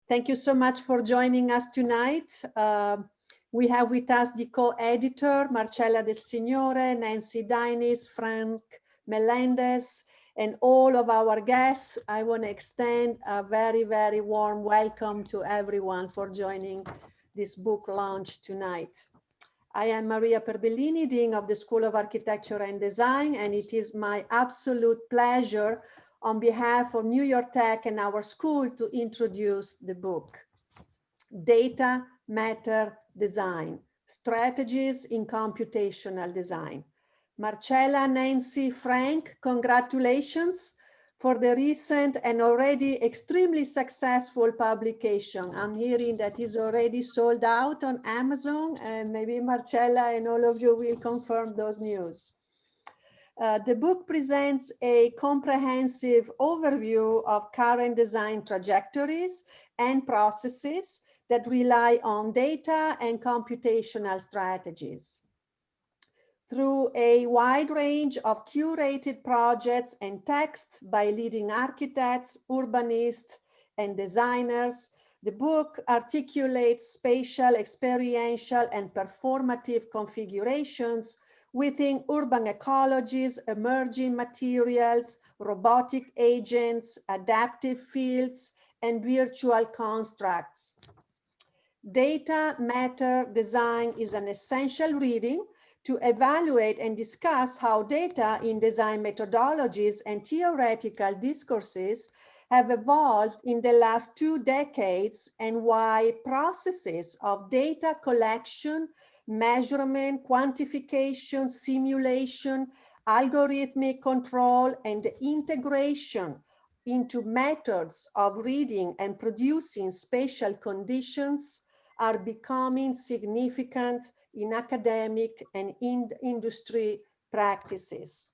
Thank you so much for joining us tonight. We have with us the co-editor, Marcella del Signore, Nancy DINIZ, Frank Melendez, and all of our guests. I want to extend a very, very warm welcome to everyone for joining this book launch tonight. I am Maria Perbellini, Dean of the School of Architecture and Design, and it is my absolute pleasure on behalf of New York Tech and our school to introduce the book, Data, Matter, Design, Strategies in Computational Design. Marcella, Nancy, Frank, congratulations for the recent and already extremely successful publication. I'm hearing that is already sold out on Amazon, and maybe Marcella and all of you will confirm those news. The book presents a comprehensive overview of current design trajectories and processes that rely on data and computational strategies. Through a wide range of curated projects and text by leading architects, urbanists, and designers, the book articulates spatial, experiential, and performative configurations within urban ecologies, emerging materials, robotic agents, adaptive fields, and virtual constructs. Data, Matter, Design is an essential reading to evaluate and discuss how data in design methodologies and theoretical discourses have evolved in the last 2 decades, and why processes of data collection, measurement, quantification, simulation, algorithmic control, and integration into methods of reading and producing spatial conditions are becoming significant in academic and in industry practices.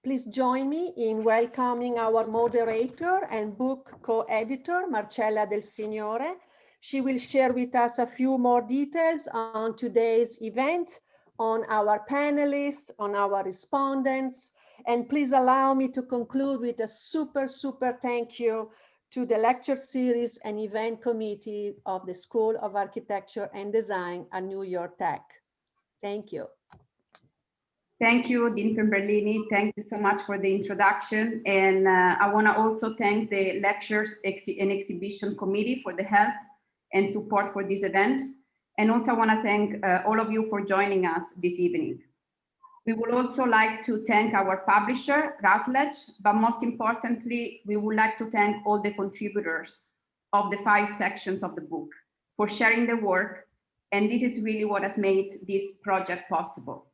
Please join me in welcoming our moderator and book co-editor, Marcella del Signore. She will share with us a few more details on today's event, on our panelists, on our respondents, and please allow me to conclude with a super thank you to the lecture series and event committee of the School of Architecture and Design at New York Tech. Thank you. Thank you, Dean Perbellini. Thank you so much for the introduction. And I want to also thank the Lectures and Exhibition Committee for the help and support for this event. And also I want to thank all of you for joining us this evening. We would also like to thank our publisher, Routledge, but most importantly, we would like to thank all the contributors of the 5 sections of the book for sharing their work. And this is really what has made this project possible.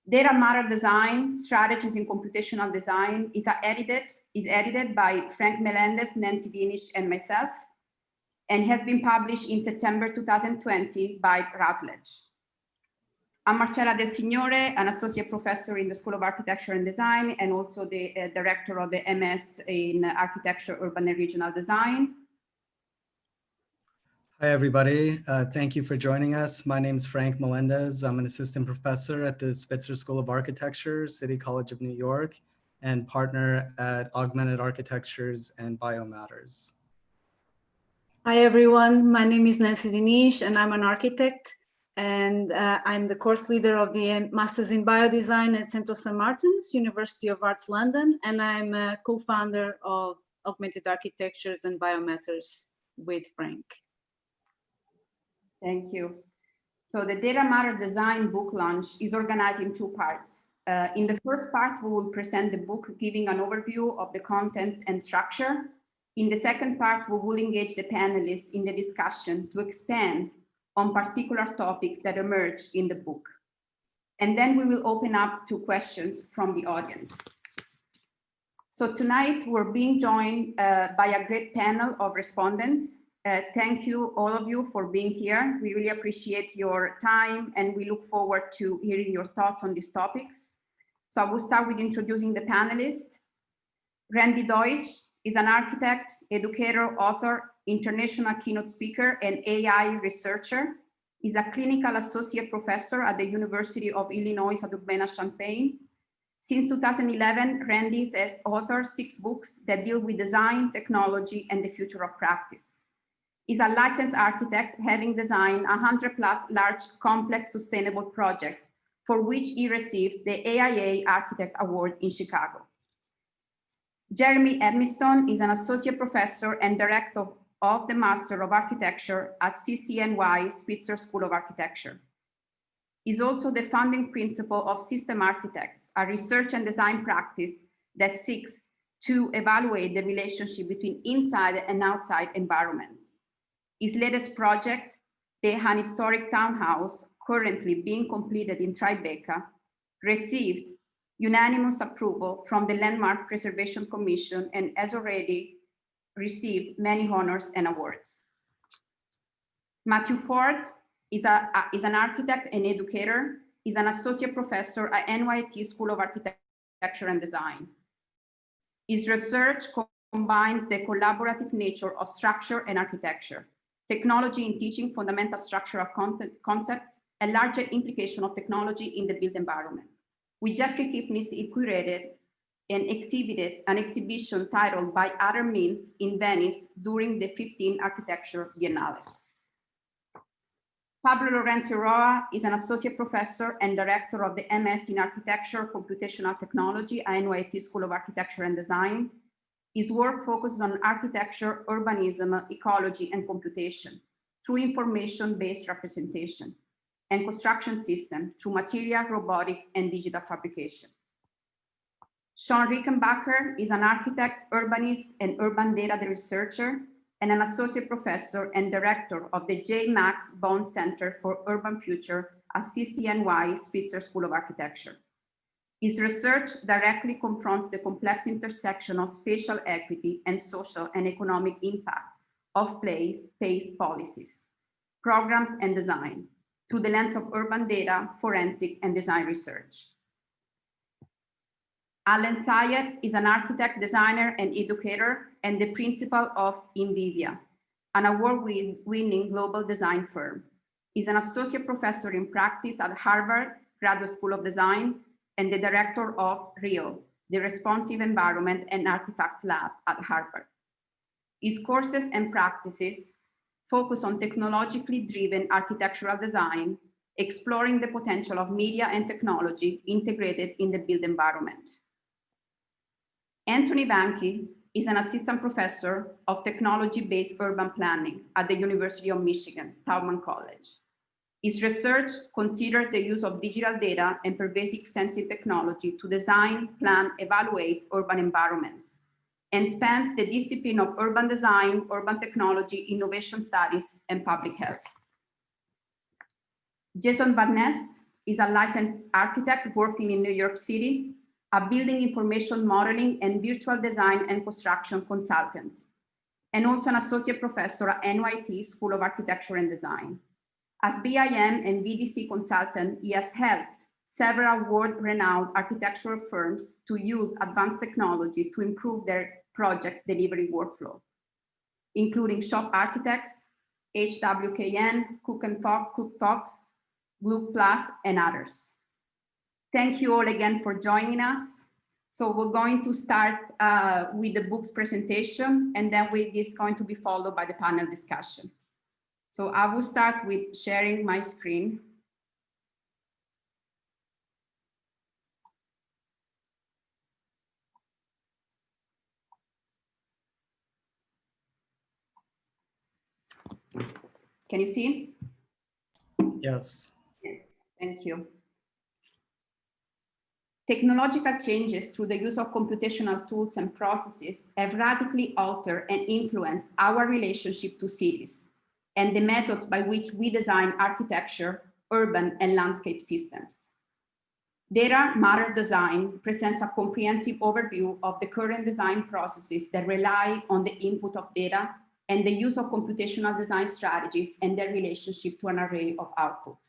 Data, Matter, Design, Strategies in Computational Design is edited by Frank Melendez, Nancy DINIZ, and myself, and has been published in September 2020 by Routledge. I'm Marcella del Signore, an associate professor in the School of Architecture and Design, and also the director of the MS in Architecture, Urban and Regional Design. Hi, everybody. Thank you for joining us. My name is Frank Melendez. I'm an assistant professor at the Spitzer School of Architecture, City College of New York, and partner at Augmented Architectures and Biomatters. Hi, everyone. My name is Nancy DINIZ, and I'm an architect. And I'm the course leader of the Masters in Biodesign at Central St. Martin's, University of Arts, London. And I'm a co-founder of Augmented Architectures and Biomatters with Frank. Thank you. So the Data, Matter, Design book launch is organized in 2 parts. In the first part, we will present the book, giving an overview of the contents and structure. In the second part, we will engage the panelists in the discussion to expand on particular topics that emerge in the book. And then we will open up to questions from the audience. So tonight we're being joined by a great panel of respondents. Thank you, all of you, for being here. We really appreciate your time, and we look forward to hearing your thoughts on these topics. So I will start with introducing the panelists. Randy Deutsch is an architect, educator, author, international keynote speaker, and AI researcher. He's a clinical associate professor at the University of Illinois at Urbana-Champaign, Since 2011, MELENDEZ has authored 6 books that deal with design, technology, and the future of practice. He's a licensed architect, having designed 100+ large, complex, sustainable projects, for which he received the AIA Architect Award in Chicago. Jeremy EDMINSTON is an associate professor and director of the Master of Architecture at CCNY Spitzer School of Architecture. He's also the founding principal of System Architects, a research and design practice that seeks to evaluate the relationship between inside and outside environments. His latest project, the An Historic Townhouse, currently being completed in Tribeca, received unanimous approval from the Landmark Preservation Commission and has already received many honors and awards. Matthew Ford is an architect and educator. He's an associate professor at NYT School of Architecture and Design. His research combines the collaborative nature of structure and architecture, technology in teaching fundamental structural concepts, and larger implication of technology in the built environment. With Jeffrey Kipnis, he curated and exhibited an exhibition titled By Other Means in Venice during the 15th Architecture Biennale. Pablo Lorenzo Roa is an associate professor and director of the MS in Architecture, Computational Technology at NYT School of Architecture and Design. His work focuses on architecture, urbanism, ecology, and computation through information-based representation, and construction system through material, robotics, and digital fabrication. Sean Rickenbacker is an architect, urbanist, and urban data researcher, and an associate professor and director of the J. Max Bond Center for Urban Future at CCNY Spitzer School of Architecture. His research directly confronts the complex intersection of spatial equity and social and economic impacts of place, space policies, programs, and design through the lens of urban data, forensic, and design research. Alan Syed is an architect, designer, and educator, and the principal of Invivia, an award-winning global design firm. He's an associate professor in practice at Harvard Graduate School of Design and the director of REAL, the Responsive Environment and Artifacts Lab at Harvard. His courses and practices focus on technologically driven architectural design, exploring the potential of media and technology integrated in the built environment. Anthony Vanke is an assistant professor of technology-based urban planning at the University of Michigan, Taubman College. His research considers the use of digital data and pervasive sensing technology to design, plan, evaluate urban environments, and spans the discipline of urban design, urban technology, innovation studies, and public health. Jason Van Nest is a licensed architect working in New York City, a building information modeling and virtual design and construction consultant, and also an associate professor at NYT School of Architecture and Design. As BIM and VDC consultant, he has helped several world-renowned architectural firms to use advanced technology to improve their projects' delivery workflow, including Shop Architects, HWKN, Cook Fox, Blue Plus, and others. Thank you all again for joining us. So we're going to start with the book's presentation, and then it's going to be followed by the panel discussion. So I will start with sharing my screen. Can you see? Yes. Yes, thank you. Technological changes through the use of computational tools and processes have radically altered and influenced our relationship to cities and the methods by which we design architecture, urban, and landscape systems. Data Matter Design presents a comprehensive overview of the current design processes that rely on the input of data and the use of computational design strategies and their relationship to an array of output.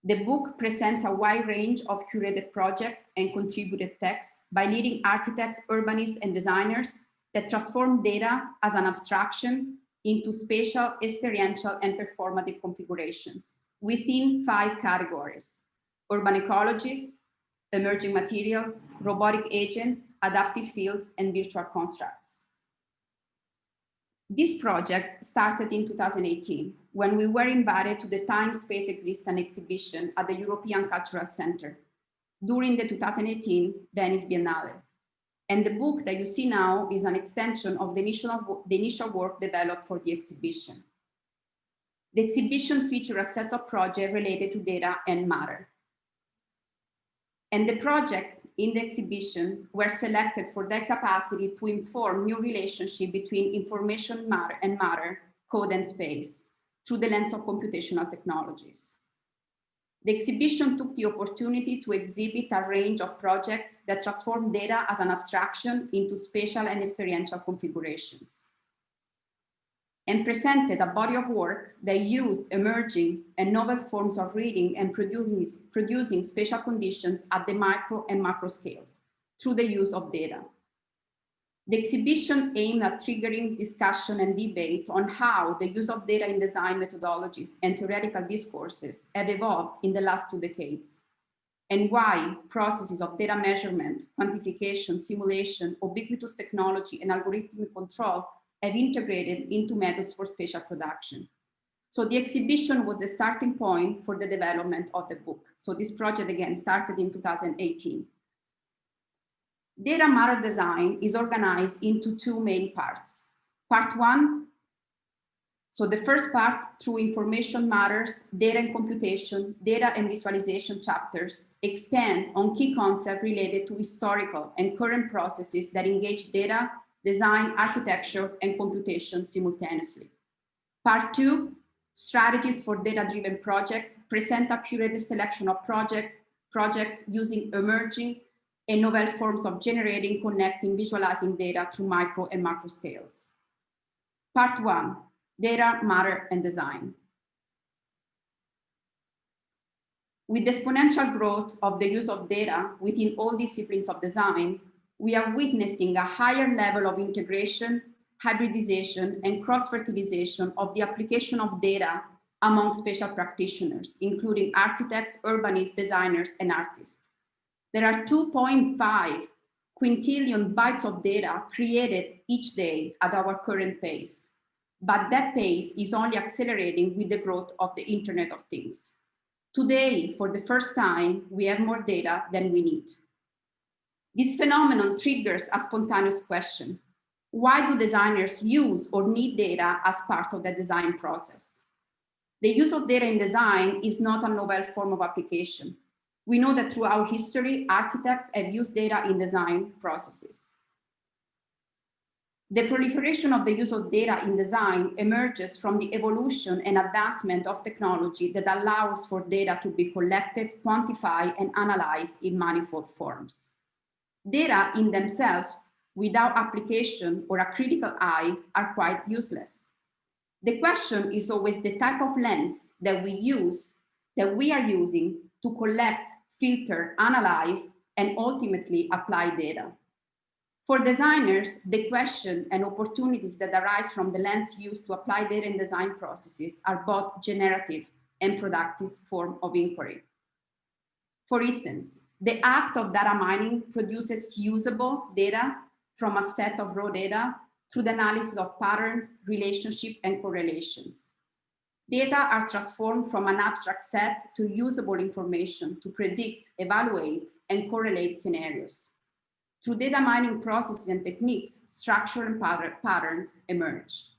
The book presents a wide range of curated projects and contributed texts by leading architects, urbanists, and designers that transform data as an abstraction into spatial, experiential, and performative configurations within 5 categories: urban ecologies, emerging materials, robotic agents, adaptive fields, and virtual constructs. This project started in 2018 when we were invited to the Time, Space Exists an exhibition at the European Cultural Center during the 2018 Venice Biennale. And the book that you see now is an extension of the initial work developed for the exhibition. The exhibition featured a set of projects related to data and matter. And the projects in the exhibition were selected for their capacity to inform new relationship between information and matter, code and space, through the lens of computational technologies. The exhibition took the opportunity to exhibit a range of projects that transform data as an abstraction into spatial and experiential configurations, and presented a body of work that used emerging and novel forms of reading and producing spatial conditions at the micro and macro scales through the use of data. The exhibition aimed at triggering discussion and debate on how the use of data in design methodologies and theoretical discourses have evolved in the last 2 decades, and why processes of data measurement, quantification, simulation, ubiquitous technology, and algorithmic control have integrated into methods for spatial production. So the exhibition was the starting point for the development of the book. So this project again started in 2018. Data matter design is organized into 2 main parts. Part 1, so the first part through information matters, data and computation, data and visualization chapters expand on key concepts related to historical and current processes that engage data, design, architecture, and computation simultaneously. Part 2, strategies for data-driven projects, present a curated selection of projects using emerging and novel forms of generating, connecting, visualizing data through micro and macro scales. Part 1, data, matter, and design. With the exponential growth of the use of data within all disciplines of design, we are witnessing a higher level of integration, hybridization, and cross-fertilization of the application of data among spatial practitioners, including architects, urbanists, designers, and artists. There are 2.5 quintillion bytes of data created each day at our current pace, but that pace is only accelerating with the growth of the Internet of Things. Today, for the first time, we have more data than we need. This phenomenon triggers a spontaneous question. Why do designers use or need data as part of the design process? The use of data in design is not a novel form of application. We know that throughout history, architects have used data in design processes. The proliferation of the use of data in design emerges from the evolution and advancement of technology that allows for data to be collected, quantified, and analyzed in manifold forms. Data in themselves, without application or a critical eye, are quite useless. The question is always the type of lens that we are using to collect, filter, analyze, and ultimately apply data. For designers, the question and opportunities that arise from the lens used to apply data in design processes are both generative and productive forms of inquiry. For instance, the act of data mining produces usable data from a set of raw data through the analysis of patterns, relationships, and correlations. Data are transformed from an abstract set to usable information to predict, evaluate, and correlate scenarios. Through data mining processes and techniques, structure and patterns emerge.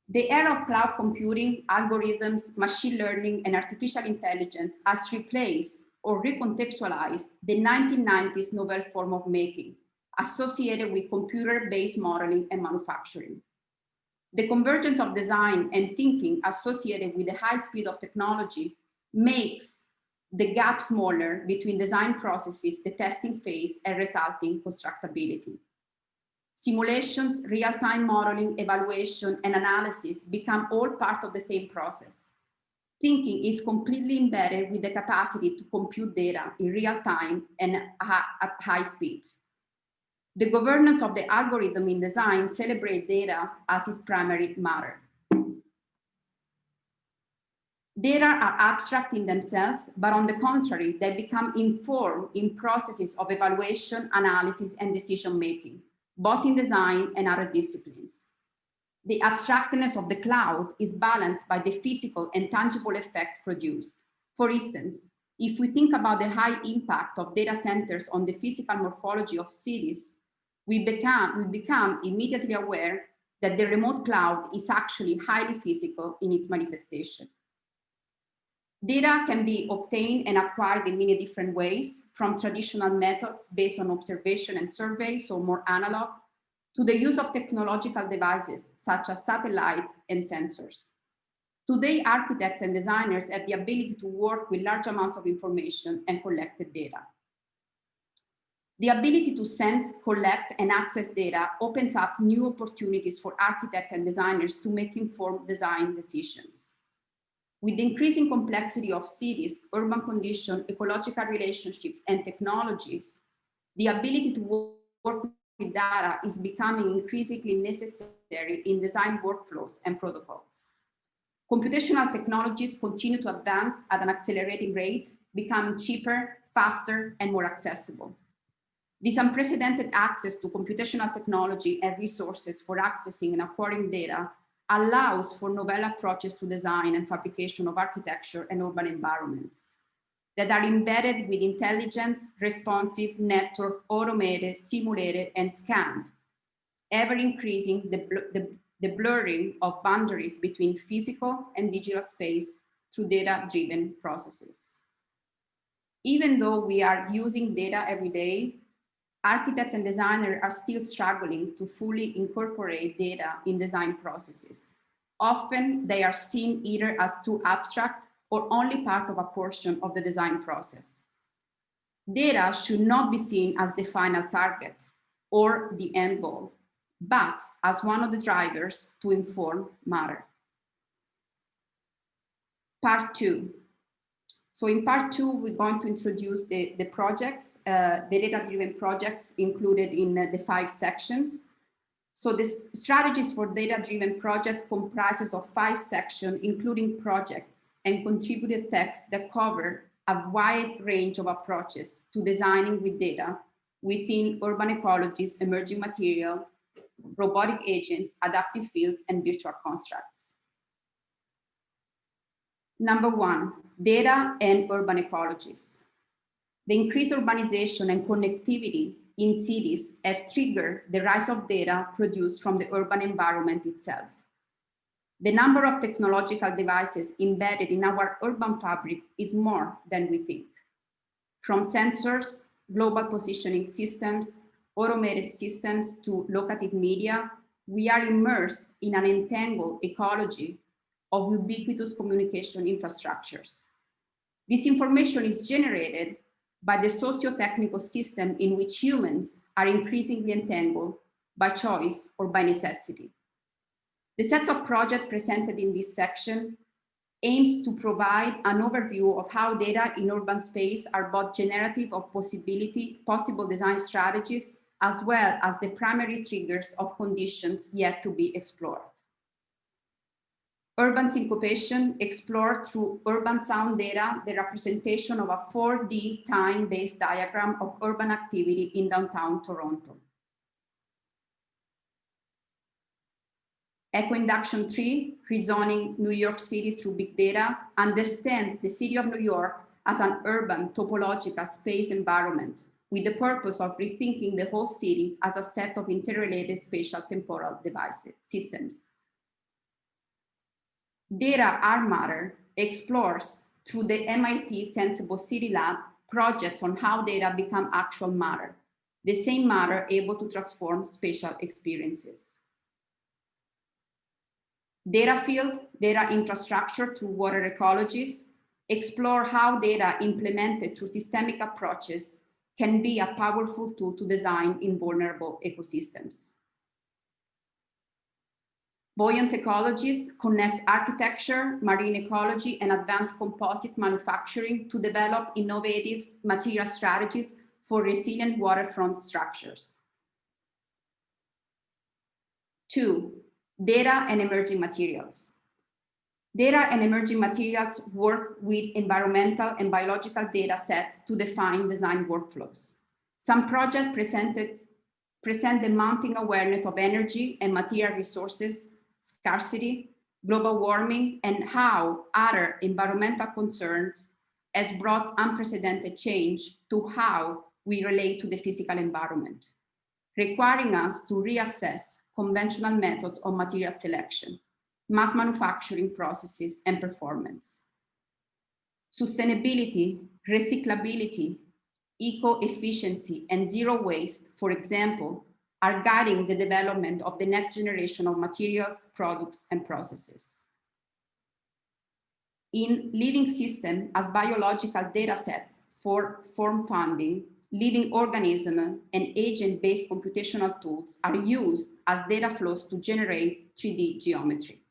The era of cloud computing, algorithms, machine learning, and artificial intelligence has replaced or recontextualized the 1990s novel form of making associated with computer-based modeling and manufacturing. The convergence of design and thinking associated with the high speed of technology makes the gap smaller between design processes, the testing phase, and resulting constructability. Simulations, real-time modeling, evaluation, and analysis become all part of the same process. Thinking is completely embedded with the capacity to compute data in real time and at high speed. The governance of the algorithm in design celebrates data as its primary matter. Data are abstract in themselves, but on the contrary, they become informed in processes of evaluation, analysis, and decision-making, both in design and other disciplines. The abstractness of the cloud is balanced by the physical and tangible effects produced. For instance, if we think about the high impact of data centers on the physical morphology of cities, we become immediately aware that the remote cloud is actually highly physical in its manifestation. Data can be obtained and acquired in many different ways, from traditional methods based on observation and survey, so more analog, to the use of technological devices such as satellites and sensors. Today, architects and designers have the ability to work with large amounts of information and collected data. The ability to sense, collect, and access data opens up new opportunities for architects and designers to make informed design decisions. With the increasing complexity of cities, urban conditions, ecological relationships, and technologies, the ability to work with data is becoming increasingly necessary in design workflows and protocols. Computational technologies continue to advance at an accelerating rate, becoming cheaper, faster, and more accessible. This unprecedented access to computational technology and resources for accessing and acquiring data allows for novel approaches to design and fabrication of architecture and urban environments that are embedded with intelligence, responsive, network, automated, simulated, and scanned, ever increasing the blurring of boundaries between physical and digital space through data-driven processes. Even though we are using data every day, architects and designers are still struggling to fully incorporate data in design processes. Often they are seen either as too abstract or only part of a portion of the design process. Data should not be seen as the final target or the end goal, but as one of the drivers to inform matter. Part 2. So in part 2, we're going to introduce the projects, the data-driven projects included in the 5 sections. So the strategies for data-driven projects comprises of 5 sections, including projects and contributed texts that cover a wide range of approaches to designing with data within urban ecologies, emerging material, robotic agents, adaptive fields, and virtual constructs. Number 1, data and urban ecologies. The increased urbanization and connectivity in cities have triggered the rise of data produced from the urban environment itself. The number of technological devices embedded in our urban fabric is more than we think. From sensors, global positioning systems, automated systems to locative media, we are immersed in an entangled ecology of ubiquitous communication infrastructures. This information is generated by the socio-technical system in which humans are increasingly entangled by choice or by necessity. The set of projects presented in this section aims to provide an overview of how data in urban space are both generative of possible design strategies, as well as the primary triggers of conditions yet to be explored. Urban syncopation explored through urban sound data the representation of a 4D time-based diagram of urban activity in downtown Toronto. Eco-induction 3, rezoning New York City through big data, understands the city of New York as an urban topological space environment with the purpose of rethinking the whole city as a set of interrelated spatial temporal systems. Data are Matter explores through the MIT Sensible City Lab projects on how data become actual matter, the same matter able to transform spatial experiences. Data field, data infrastructure through water ecologies, explore how data implemented through systemic approaches can be a powerful tool to design in vulnerable ecosystems. Buoyant ecologies connects architecture, marine ecology, and advanced composite manufacturing to develop innovative material strategies for resilient waterfront structures. 2, data and emerging materials. Data and emerging materials work with environmental and biological data sets to define design workflows. Some projects present the mounting awareness of energy and material resources, scarcity, global warming, and how other environmental concerns has brought unprecedented change to how we relate to the physical environment, requiring us to reassess conventional methods of material selection, mass manufacturing processes, and performance. Sustainability, recyclability, eco-efficiency, and zero waste, for example, are guiding the development of the next generation of materials, products, and processes. In living systems as biological data sets for form funding, living organism and agent-based computational tools are used as data flows to generate 3D geometry.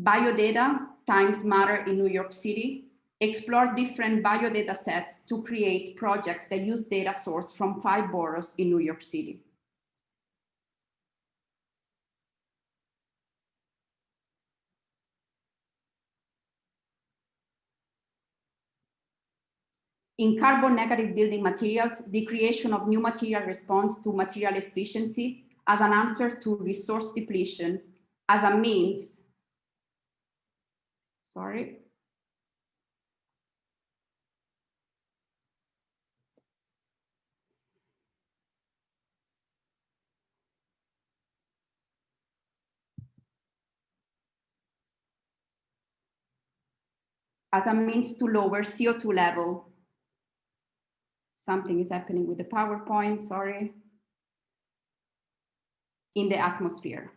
Biodata times matter in New York City explore different biodata sets to create projects that use data sourced from 5 boroughs in New York City. In carbon negative building materials, the creation of new material responds to material efficiency as an answer to resource depletion as a means, to lower CO2 level. Something is happening with the PowerPoint, sorry. In the atmosphere.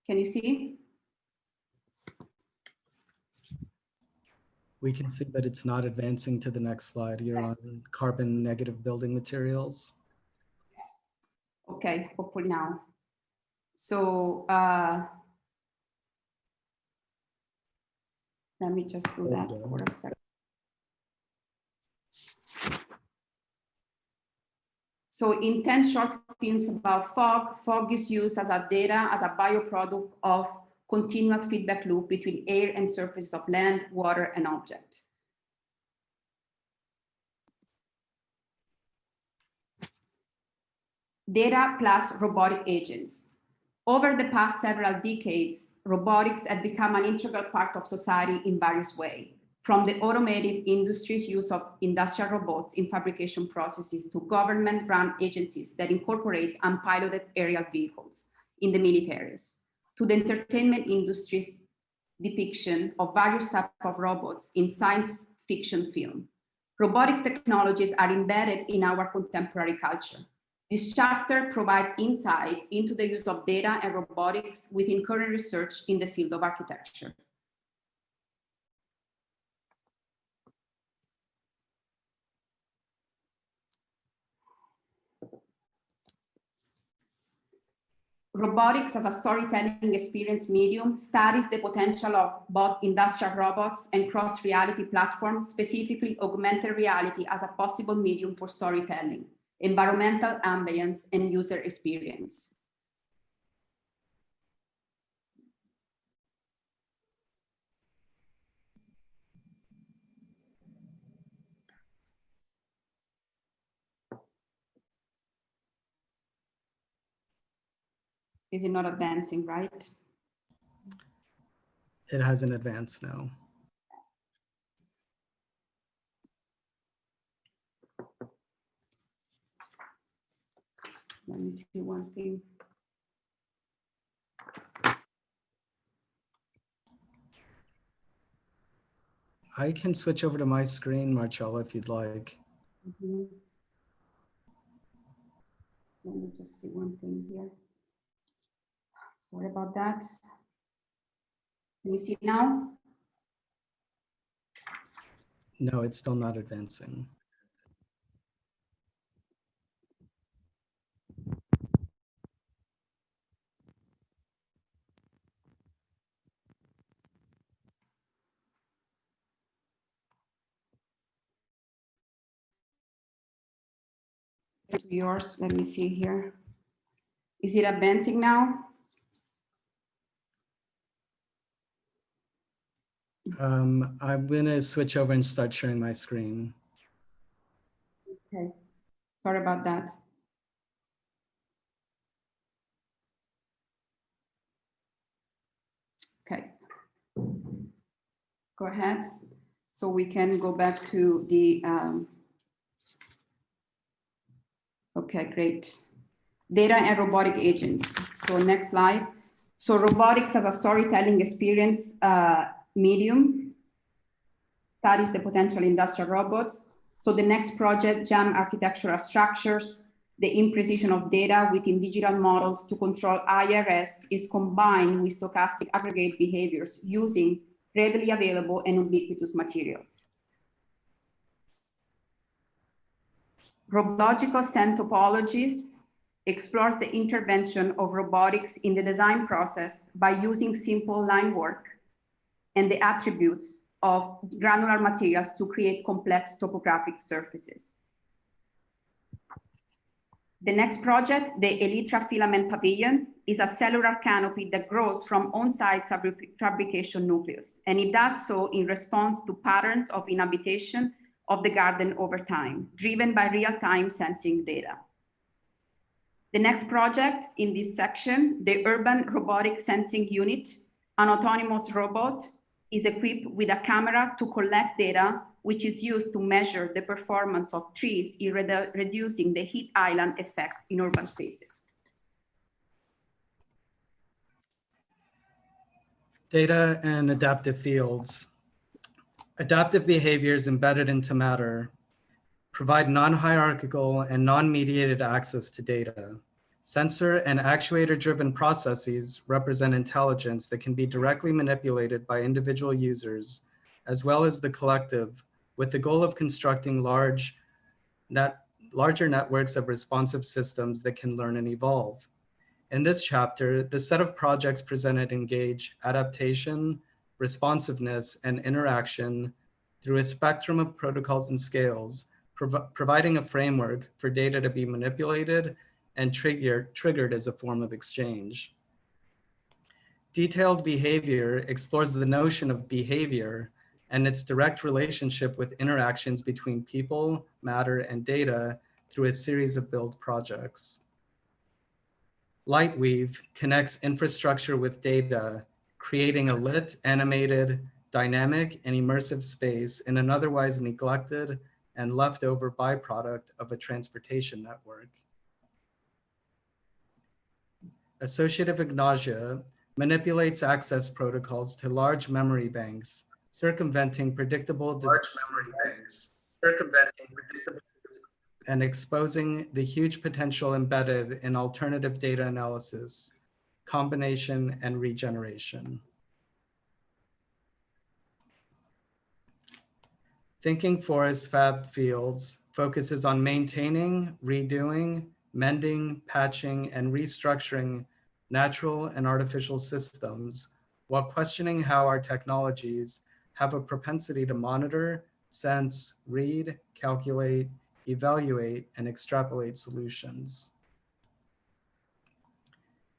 Can you see? We can see, but it's not advancing to the next slide. You're on carbon negative building materials. Okay, hopefully now. So let me just do that for a second. So in 10 short films about fog, fog is used as a data, as a bioproduct of continuous feedback loop between air and surfaces of land, water, and object. Data plus robotic agents. Over the past several decades, robotics have become an integral part of society in various ways, from the automotive industry's use of industrial robots in fabrication processes to government-run agencies that incorporate unpiloted aerial vehicles in the militaries, to the entertainment industry's depiction of various types of robots in science fiction film. Robotic technologies are embedded in our contemporary culture. This chapter provides insight into the use of data and robotics within current research in the field of architecture. Robotics as a storytelling experience medium studies the potential of both industrial robots and cross-reality platforms, specifically augmented reality as a possible medium for storytelling, environmental ambience, and user experience. Is it not advancing, right? It hasn't advanced now. Let me see one thing. I can switch over to my screen, Marcella, if you'd like. Mm-hmm. Let me just see one thing here. Sorry about that. Can you see now? No, it's still not advancing. yours. Let me see here. Is it advancing now? I'm going to switch over and start sharing my screen. Okay, sorry about that. Okay, go ahead. So we can go back to the, okay, great. Data and robotic agents. So next slide. So robotics as a storytelling experience medium studies the potential industrial robots. So the next project, JAM architectural structures, the imprecision of data within digital models to control IRS is combined with stochastic aggregate behaviors using readily available and ubiquitous materials. Robological scent topologies explores the intervention of robotics in the design process by using simple line work and the attributes of granular materials to create complex topographic surfaces. The next project, the Elytra filament pavilion, is a cellular canopy that grows from on-site fabrication nucleus, and it does so in response to patterns of inhabitation of the garden over time, driven by real-time sensing data. The next project in this section, the Urban Robotic Sensing Unit, an autonomous robot, is equipped with a camera to collect data, which is used to measure the performance of trees in reducing the heat island effect in urban spaces. Data and adaptive fields. Adaptive behaviors embedded into matter provide non-hierarchical and non-mediated access to data. Sensor and actuator-driven processes represent intelligence that can be directly manipulated by individual users, as well as the collective, with the goal of constructing larger networks of responsive systems that can learn and evolve. In this chapter, the set of projects presented engage adaptation, responsiveness, and interaction through a spectrum of protocols and scales, providing a framework for data to be manipulated and triggered as a form of exchange. Detailed behavior explores the notion of behavior and its direct relationship with interactions between people, matter, and data through a series of build projects. Lightweave connects infrastructure with data, creating a lit, animated, dynamic, and immersive space in an otherwise neglected and leftover byproduct of a transportation network. Associative agnosia manipulates access protocols to large memory banks, circumventing predictable and exposing the huge potential embedded in alternative data analysis, combination, and regeneration. Thinking Forest Fab Fields focuses on maintaining, redoing, mending, patching, and restructuring natural and artificial systems while questioning how our technologies have a propensity to monitor, sense, read, calculate, evaluate, and extrapolate solutions.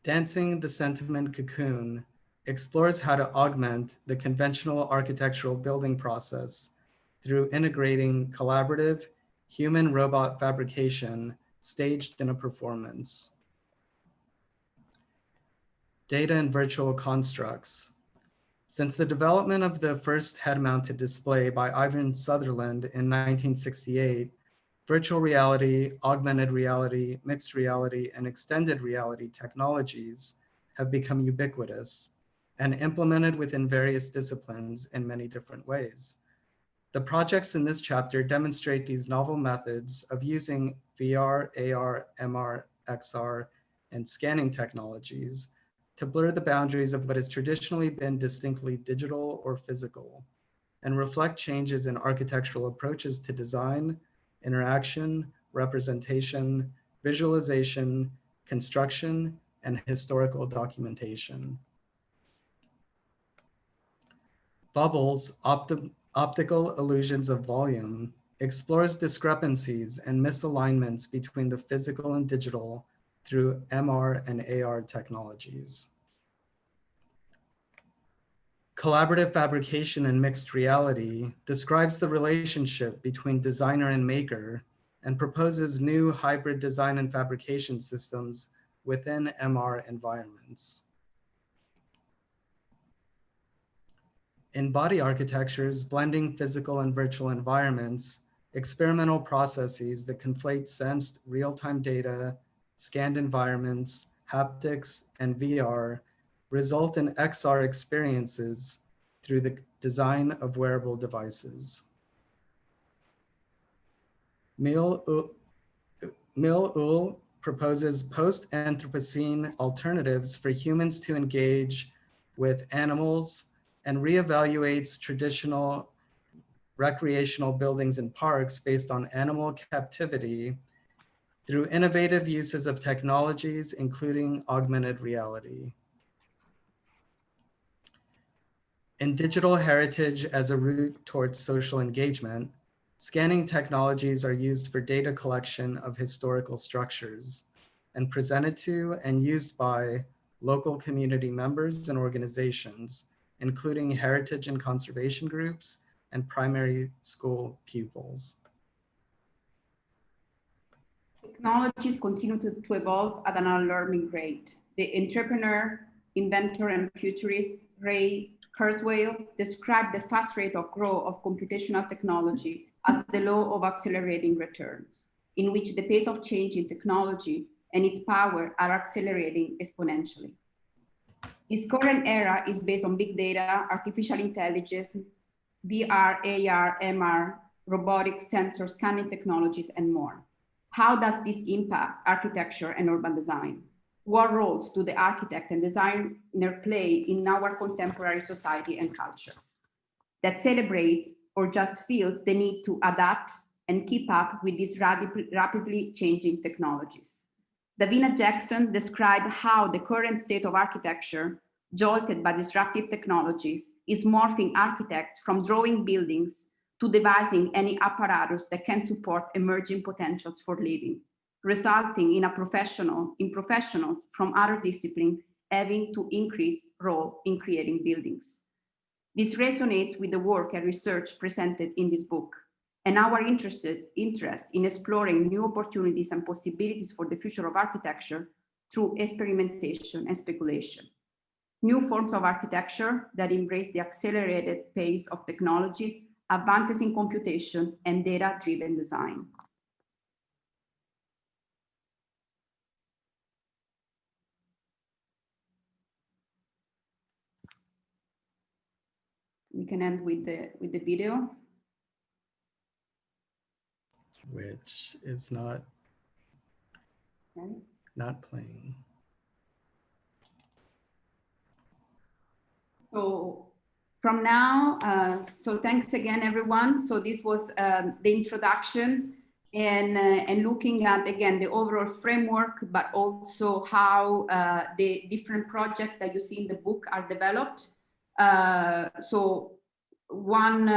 Dancing the Sentiment Cocoon explores how to augment the conventional architectural building process through integrating collaborative human-robot fabrication staged in a performance. Data and virtual constructs. Since the development of the first head-mounted display by Ivan Sutherland in 1968, virtual reality, augmented reality, mixed reality, and extended reality technologies have become ubiquitous and implemented within various disciplines in many different ways. The projects in this chapter demonstrate these novel methods of using VR, AR, MR, XR, and scanning technologies to blur the boundaries of what has traditionally been distinctly digital or physical, and reflect changes in architectural approaches to design, interaction, representation, visualization, construction, and historical documentation. Bubbles, optical illusions of volume, explores discrepancies and misalignments between the physical and digital through MR and AR technologies. Collaborative fabrication and mixed reality describes the relationship between designer and maker and proposes new hybrid design and fabrication systems within MR environments. In body architectures, blending physical and virtual environments, experimental processes that conflate sensed real-time data, scanned environments, haptics, and VR result in XR experiences through the design of wearable devices. Mil-Ul proposes post-Anthropocene alternatives for humans to engage with animals and reevaluates traditional recreational buildings and parks based on animal captivity through innovative uses of technologies, including augmented reality. In digital heritage as a route towards social engagement, scanning technologies are used for data collection of historical structures and presented to and used by local community members and organizations, including heritage and conservation groups and primary school pupils. Technologies continue to evolve at an alarming rate. The entrepreneur, inventor, and futurist Ray Kurzweil described the fast rate of growth of computational technology as the law of accelerating returns, in which the pace of change in technology and its power are accelerating exponentially. This current era is based on big data, artificial intelligence, VR, AR, MR, robotics, sensors, scanning technologies, and more. How does this impact architecture and urban design? What roles do the architect and designer play in our contemporary society and culture that celebrate or just feels the need to adapt and keep up with these rapidly changing technologies? Davina Jackson described how the current state of architecture, jolted by disruptive technologies, is morphing architects from drawing buildings to devising any apparatus that can support emerging potentials for living, resulting in professionals from other disciplines having to increase role in creating buildings. This resonates with the work and research presented in this book, and our interest in exploring new opportunities and possibilities for the future of architecture through experimentation and speculation. New forms of architecture that embrace the accelerated pace of technology, advances in computation, and data-driven design. We can end with the video. Which is not playing. So from now, so thanks again, everyone. So this was the introduction and looking at, again, the overall framework, but also how the different projects that you see in the book are developed. So one,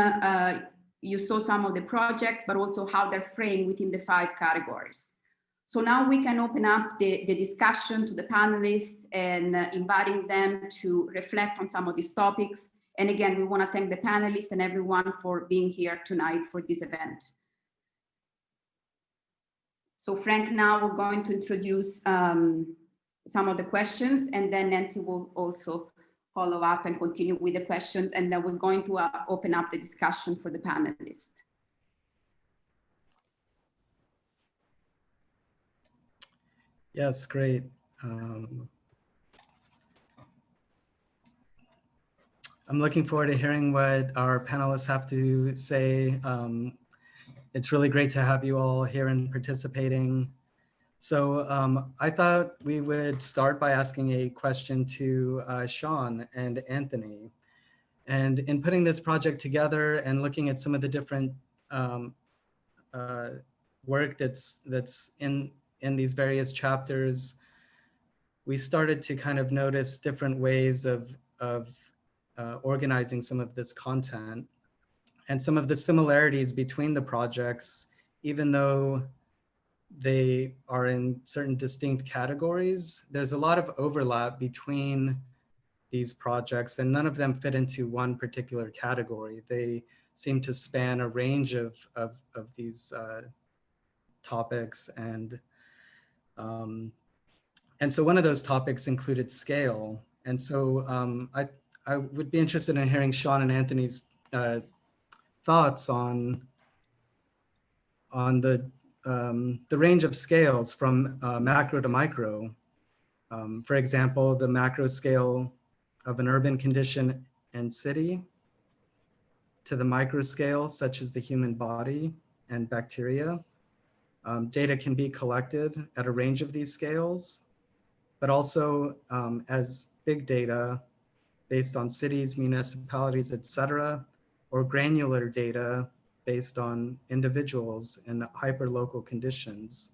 you saw some of the projects, but also how they're framed within the 5 categories. So now we can open up the discussion to the panelists and inviting them to reflect on some of these topics. And again, we want to thank the panelists and everyone for being here tonight for this event. So Frank, now we're going to introduce some of the questions, and then Nancy will also follow up and continue with the questions, and then we're going to open up the discussion for the panelists. Yes, great. I'm looking forward to hearing what our panelists have to say. It's really great to have you all here and participating. So I thought we would start by asking a question to Sean and Anthony. And in putting this project together and looking at some of the different work that's in these various chapters, we started to kind of notice different ways of organizing some of this content. And some of the similarities between the projects, even though they are in certain distinct categories, there's a lot of overlap between these projects, and none of them fit into one particular category. They seem to span a range of these topics, and so one of those topics included scale. And so I would be interested in hearing Sean and Anthony's thoughts on the range of scales from macro to micro. For example, the macro scale of an urban condition and city, to the micro scale, such as the human body and bacteria. Data can be collected at a range of these scales, but also as big data based on cities, municipalities, etc., or granular data based on individuals and hyperlocal conditions.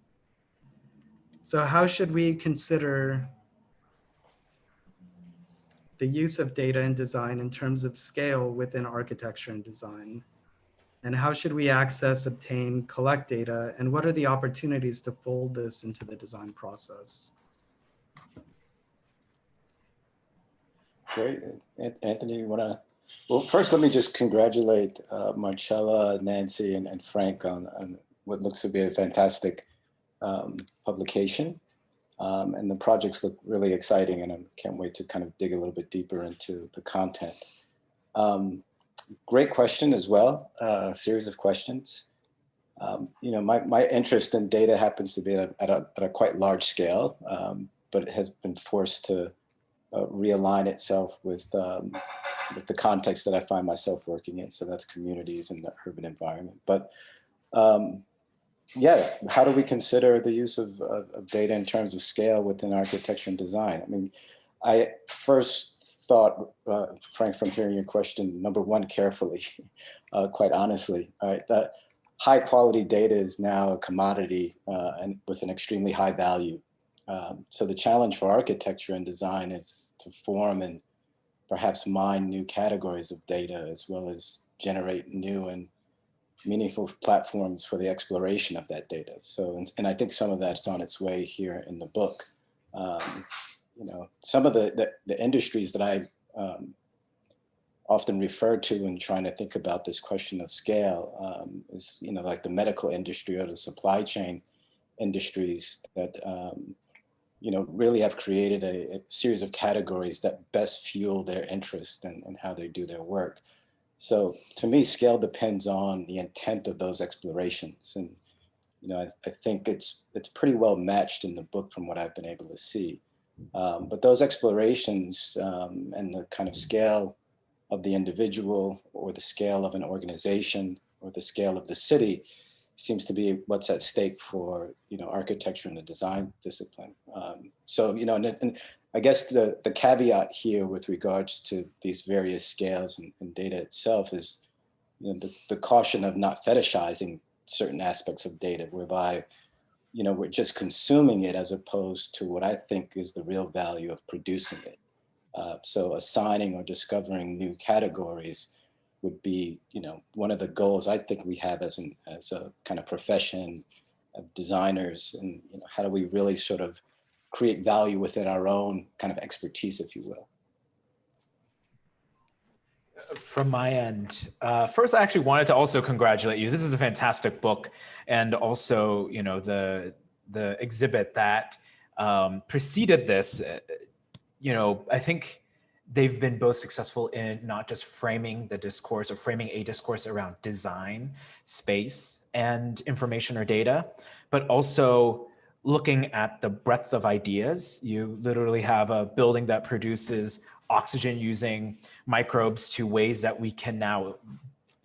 So how should we consider the use of data in design in terms of scale within architecture and design? And how should we access, obtain, collect data? And what are the opportunities to fold this into the design process? Great. Anthony, you want to? Well, first, let me just congratulate Marcella, Nancy, and Frank on what looks to be a fantastic publication. And the projects look really exciting, and I can't wait to kind of dig a little bit deeper into the content. Great question as well, a series of questions. You know, my interest in data happens to be at a quite large scale, but it has been forced to realign itself with the context that I find myself working in. So that's communities and the urban environment. But yeah, how do we consider the use of data in terms of scale within architecture and design? I mean, I first thought, Frank, from hearing your question, number one, carefully, quite honestly, right, that high quality data is now a commodity and with an extremely high value. So the challenge for architecture and design is to form and perhaps mine new categories of data, as well as generate new and meaningful platforms for the exploration of that data. So, and I think some of that's on its way here in the book. You know, some of the industries that I often refer to when trying to think about this question of scale is, you know, like the medical industry or the supply chain industries that, you know, really have created a series of categories that best fuel their interest and how they do their work. So to me, scale depends on the intent of those explorations. And, you know, I think it's pretty well matched in the book from what I've been able to see. But those explorations and the kind of scale of the individual or the scale of an organization or the scale of the city seems to be what's at stake for, you know, architecture and the design discipline. So, you know, and I guess the caveat here with regards to these various scales and data itself is, you know, the caution of not fetishizing certain aspects of data, whereby, you know, we're just consuming it as opposed to what I think is the real value of producing it. So assigning or discovering new categories would be, you know, one of the goals I think we have as a kind of profession of designers. And, you know, how do we really sort of create value within our own kind of expertise, if you will? From my end, first, I actually wanted to also congratulate you. This is a fantastic book, and also, you know, the exhibit that preceded this. You know, I think they've been both successful in not just framing the discourse or framing a discourse around design, space, and information or data, but also looking at the breadth of ideas. You literally have a building that produces oxygen using microbes to ways that we can now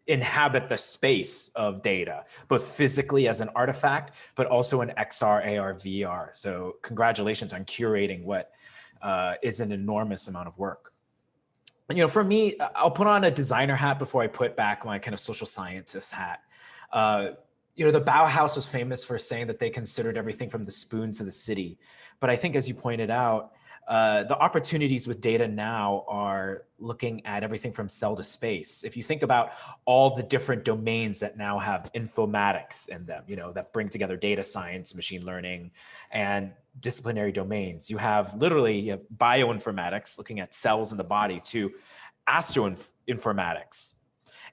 inhabit the space of data, both physically as an artifact, but also in XR, AR, VR. So congratulations on curating what is an enormous amount of work. And, you know, for me, I'll put on a designer hat before I put back my kind of social scientist hat. You know, the Bauhaus was famous for saying that they considered everything from the spoon to the city. But I think, as you pointed out, the opportunities with data now are looking at everything from cell to space. If you think about all the different domains that now have informatics in them, that bring together data science, machine learning, and disciplinary domains. You have literally bioinformatics looking at cells in the body to astroinformatics.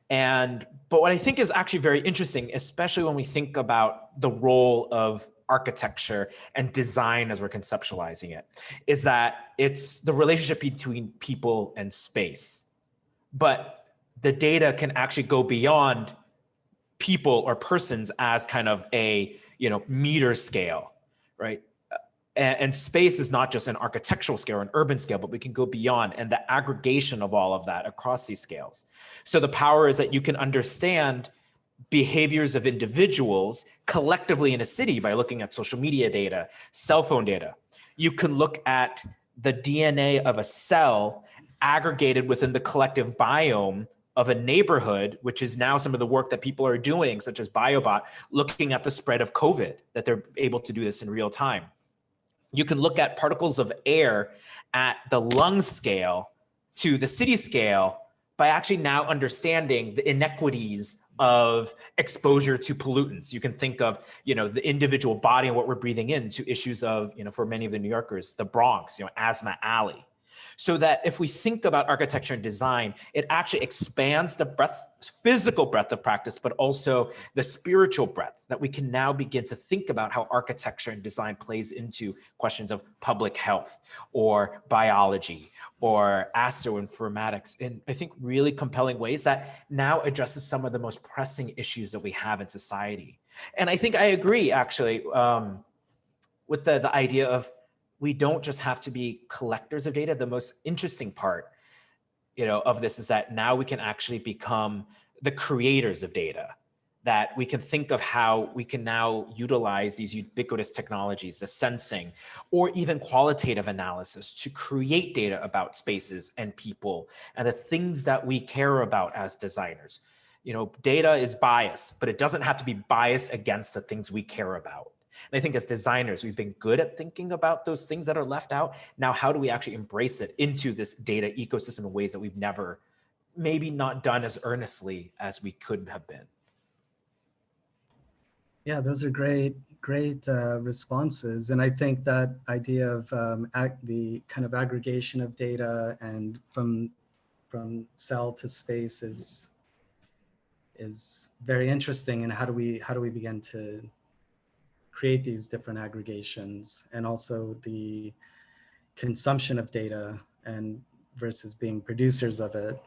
But what I think is actually very interesting, especially when we think about the role of architecture and design as we're conceptualizing it, is that it's the relationship between people and space. But the data can actually go beyond people or persons as kind of a meter scale, right? And space is not just an architectural scale or an urban scale, but we can go beyond, and the aggregation of all of that across these scales. So the power is that you can understand behaviors of individuals collectively in a city by looking at social media data, cell phone data. You can look at the DNA of a cell aggregated within the collective biome of a neighborhood, which is now some of the work that people are doing, such as BioBot, looking at the spread of COVID, that they're able to do this in real time. You can look at particles of air at the lung scale to the city scale by actually now understanding the inequities of exposure to pollutants. You can think of, the individual body and what we're breathing in to issues of, for many of the New Yorkers, the Bronx, Asthma Alley. So that if we think about architecture and design, it actually expands the physical breadth of practice, but also the spiritual breadth, that we can now begin to think about how architecture and design plays into questions of public health or biology or astroinformatics in, I think, really compelling ways that now addresses some of the most pressing issues that we have in society. And I think I agree, actually, with the idea of we don't just have to be collectors of data. The most interesting part, of this is that now we can actually become the creators of data, that we can think of how we can now utilize these ubiquitous technologies, the sensing, or even qualitative analysis to create data about spaces and people and the things that we care about as designers. Data is biased, but it doesn't have to be biased against the things we care about. And I think as designers, we've been good at thinking about those things that are left out. Now, how do we actually embrace it into this data ecosystem in ways that we've never, maybe not done as earnestly as we could have been? Yeah, those are great responses. And I think that idea of the kind of aggregation of data and from cell to space is very interesting. And how do we begin to create these different aggregations, and also the consumption of data and versus being producers of it.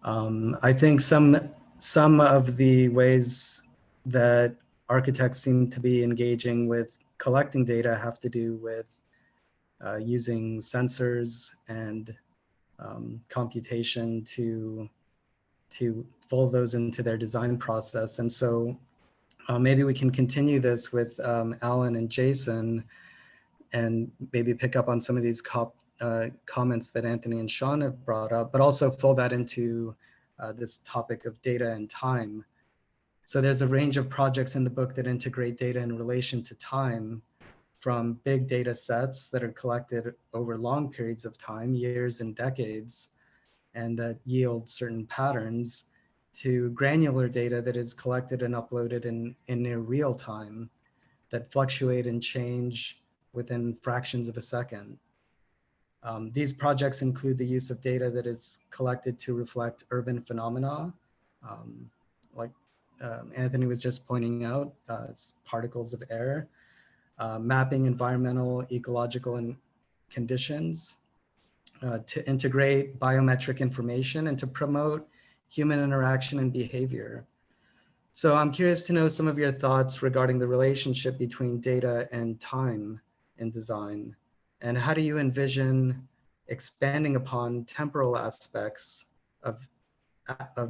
I think some of the ways that architects seem to be engaging with collecting data have to do with using sensors and computation to fold those into their design process. And so maybe we can continue this with Alan and Jason, and maybe pick up on some of these comments that Anthony and Sean have brought up, but also fold that into this topic of data and time. So there's a range of projects in the book that integrate data in relation to time, from big data sets that are collected over long periods of time, years and decades, and that yield certain patterns, to granular data that is collected and uploaded in near real time, that fluctuate and change within fractions of a second. These projects include the use of data that is collected to reflect urban phenomena, like Anthony was just pointing out, particles of air, mapping environmental, ecological, and conditions, to integrate biometric information, and to promote human interaction and behavior. So I'm curious to know some of your thoughts regarding the relationship between data and time in design, and how do you envision expanding upon temporal aspects of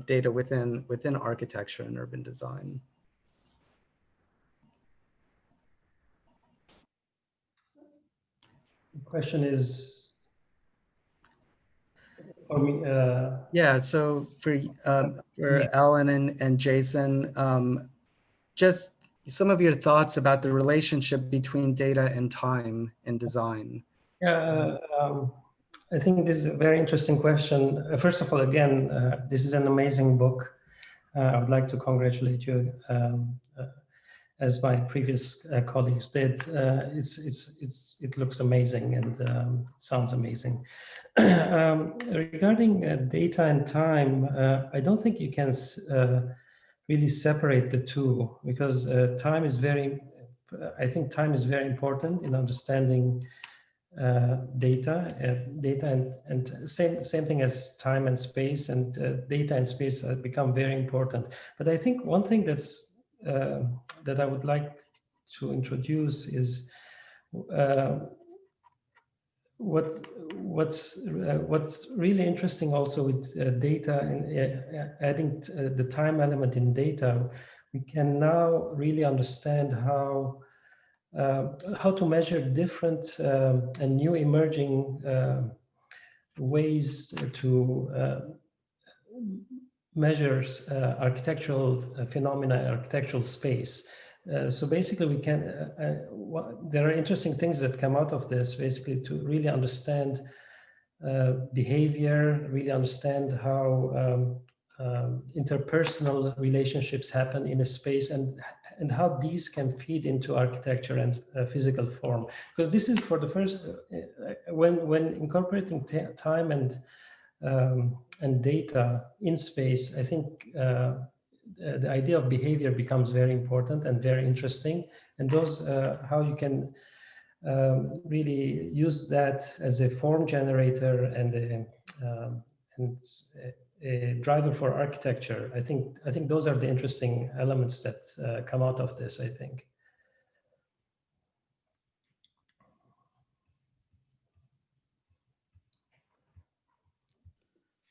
data within architecture and urban design? The question is, yeah, so for Alan and Jason, just some of your thoughts about the relationship between data and time in design, Yeah, I think this is a very interesting question. First of all, again, this is an amazing book. I would like to congratulate you, as my previous colleagues did. It looks amazing and it sounds amazing. Regarding data and time, I don't think you can really separate the two, because time is I think time is very important in understanding data and same thing as time and space, and data and space have become very important. But I think one thing that I would like to introduce is what's really interesting also with data and adding the time element in data. We can now really understand how to measure different and new emerging ways to measure architectural phenomena, architectural space. So basically we can, there are interesting things that come out of this, basically to really understand behavior, really understand how interpersonal relationships happen in a space, and how these can feed into architecture and physical form. Because this is for the first, when incorporating time and data in space, I think the idea of behavior becomes very important and very interesting. And those, how you can really use that as a form generator and a driver for architecture. I think those are the interesting elements that come out of this, I think.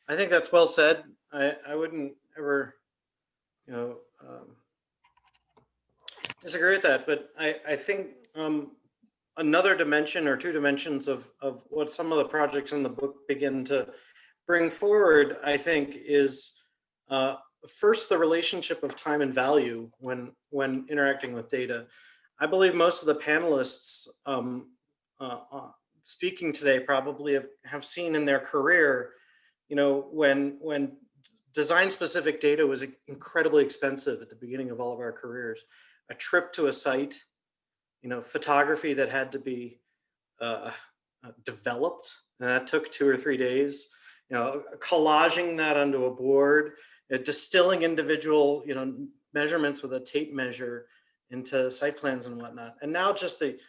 I think that's well said. I wouldn't ever, disagree with that, but I think another dimension or two dimensions of what some of the projects in the book begin to bring forward, I think, is first the relationship of time and value when interacting with data. I believe most of the panelists speaking today probably have seen in their career, when design specific data was incredibly expensive at the beginning of all of our careers. A trip to a site, photography that had to be developed, and that took 2 or 3 days, collaging that onto a board, distilling individual, measurements with a tape measure into site plans and whatnot. And now just the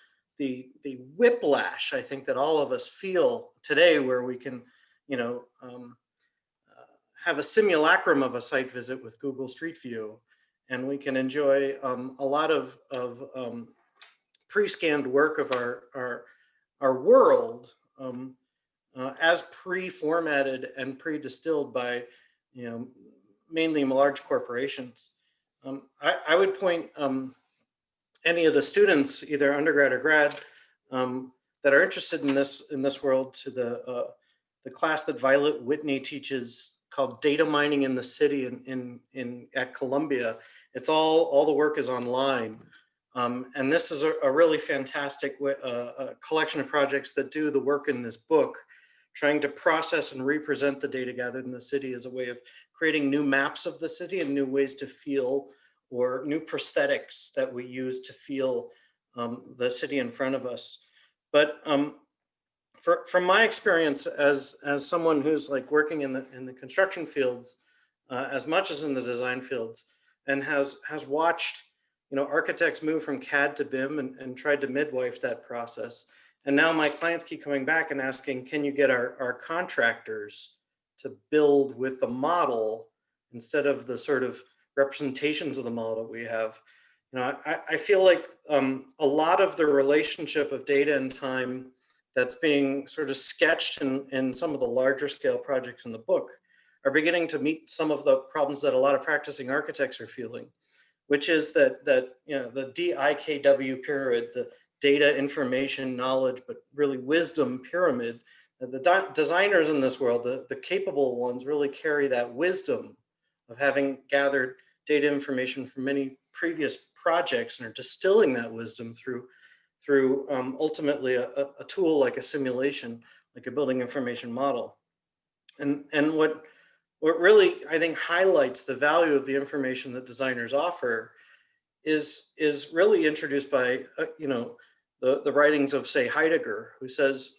whiplash, I think, that all of us feel today, where we can, have a simulacrum of a site visit with Google Street View, and we can enjoy a lot of pre-scanned work of our world as pre-formatted and pre-distilled by, mainly large corporations. I would point any of the students, either undergrad or grad, that are interested in this world to the class that Violet Whitney teaches, called Data Mining in the City at Columbia. It's all the work is online. And this is a really fantastic collection of projects that do the work in this book, trying to process and represent the data gathered in the city as a way of creating new maps of the city and new ways to feel, or new prosthetics that we use to feel the city in front of us. But from my experience as someone who's like working in the construction fields as much as in the design fields, and has watched architects move from CAD to BIM and tried to midwife that process. And now my clients keep coming back and asking, can you get our contractors to build with the model instead of the sort of representations of the model that we have? I feel like a lot of the relationship of data and time that's being sort of sketched in some of the larger scale projects in the book are beginning to meet some of the problems that a lot of practicing architects are feeling, which is that the DIKW pyramid, the data, information, knowledge, but really wisdom pyramid. The designers in this world, the capable ones, really carry that wisdom of having gathered data information from many previous projects and are distilling that wisdom through through ultimately a tool like a simulation, like a building information model. And what really, I think, highlights the value of the information that designers offer is really introduced by, the writings of, say, Heidegger, who says,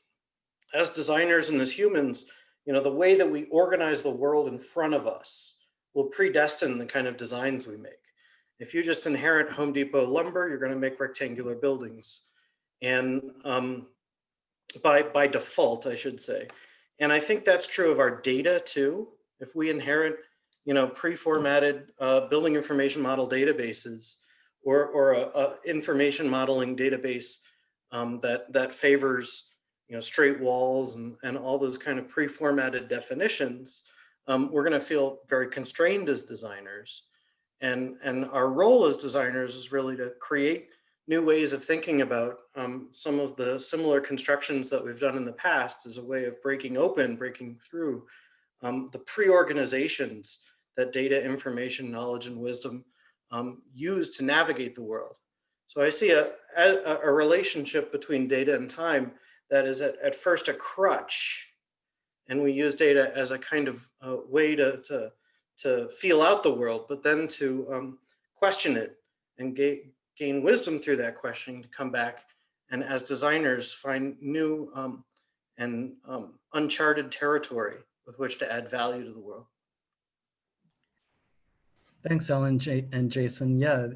as designers and as humans, the way that we organize the world in front of us will predestine the kind of designs we make. If you just inherit Home Depot lumber, you're going to make rectangular buildings. And by default, I should say. And I think that's true of our data too. If we inherit, pre-formatted building information model databases, or a information modeling database that favors, straight walls and all those kind of pre-formatted definitions, we're going to feel very constrained as designers. And our role as designers is really to create new ways of thinking about some of the similar constructions that we've done in the past as a way of breaking through the pre-organizations that data, information, knowledge, and wisdom use to navigate the world. So I see a relationship between data and time that is at first a crutch, and we use data as a kind of way to feel out the world, but then to question it and gain wisdom through that questioning, to come back and, as designers, find new and uncharted territory with which to add value to the world. Thanks, Ellen and Jason. Yeah,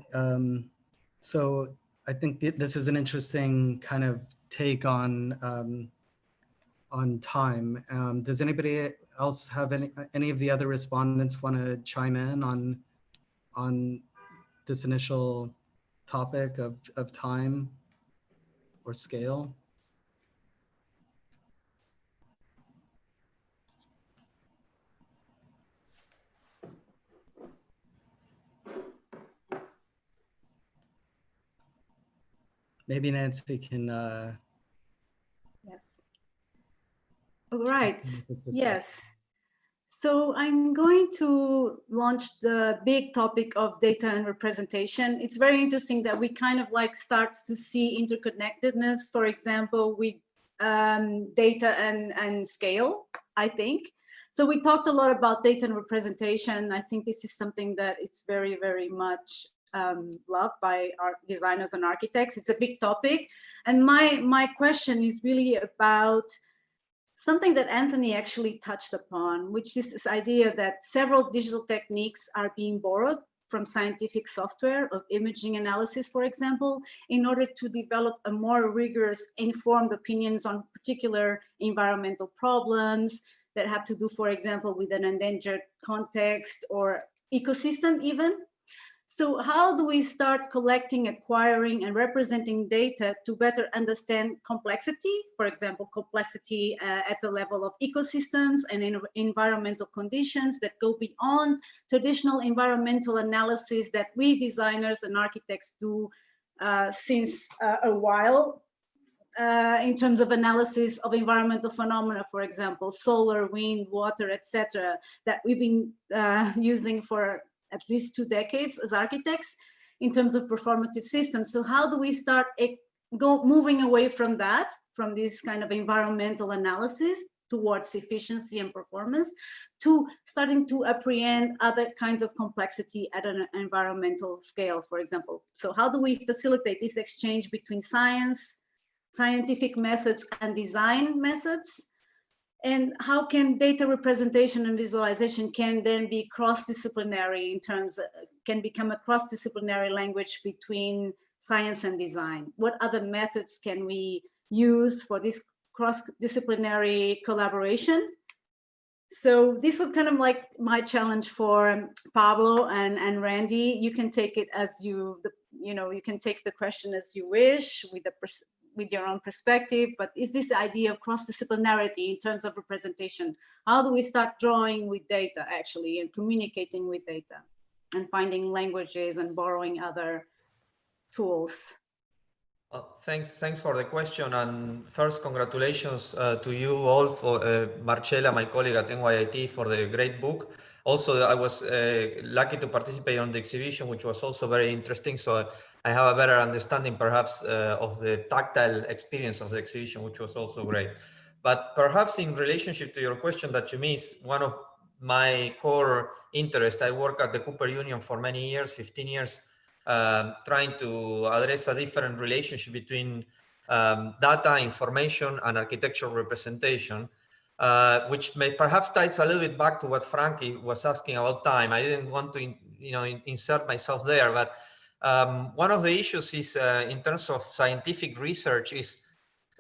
so I think this is an interesting kind of take on time. Does anybody else have any of the other respondents want to chime in on this initial topic of time or scale? Maybe Nancy can. Yes. All right. Yes. So I'm going to launch the big topic of data and representation. It's very interesting that we kind of like starts to see interconnectedness, for example, with data and scale, I think. So we talked a lot about data and representation. I think this is something that it's very, very much loved by our designers and architects. It's a big topic. And my question is really about something that Anthony actually touched upon, which is this idea that several digital techniques are being borrowed from scientific software of imaging analysis, for example, in order to develop a more rigorous, informed opinions on particular environmental problems that have to do, for example, with an endangered context or ecosystem even. So how do we start collecting, acquiring, and representing data to better understand complexity? For example, complexity at the level of ecosystems and environmental conditions that go beyond traditional environmental analysis that we designers and architects do since a while in terms of analysis of environmental phenomena, for example, solar, wind, water, etc., that we've been using for at least 2 decades as architects in terms of performative systems. So how do we start moving away from that, from this kind of environmental analysis towards efficiency and performance, to starting to apprehend other kinds of complexity at an environmental scale, for example? So how do we facilitate this exchange between science, scientific methods, and design methods? And how can data representation and visualization can then be cross-disciplinary in terms of, can become a cross-disciplinary language between science and design? What other methods can we use for this cross-disciplinary collaboration? So this was kind of like my challenge for Pablo and Randy. You can take it as you can take the question as you wish with your own perspective, but is this idea of cross-disciplinarity in terms of representation? How do we start drawing with data actually and communicating with data and finding languages and borrowing other tools? Thanks for the question. And first, congratulations to you all, for Marcella, my colleague at NYIT, for the great book. Also, I was lucky to participate on the exhibition, which was also very interesting. So I have a better understanding perhaps of the tactile experience of the exhibition, which was also great. But perhaps in relationship to your question, that to me is one of my core interests. I work at the Cooper Union for many years, 15 years, trying to address a different relationship between data, information, and architectural representation, which may perhaps ties a little bit back to what Frankie was asking about time. I didn't want to insert myself there, but one of the issues is in terms of scientific research is,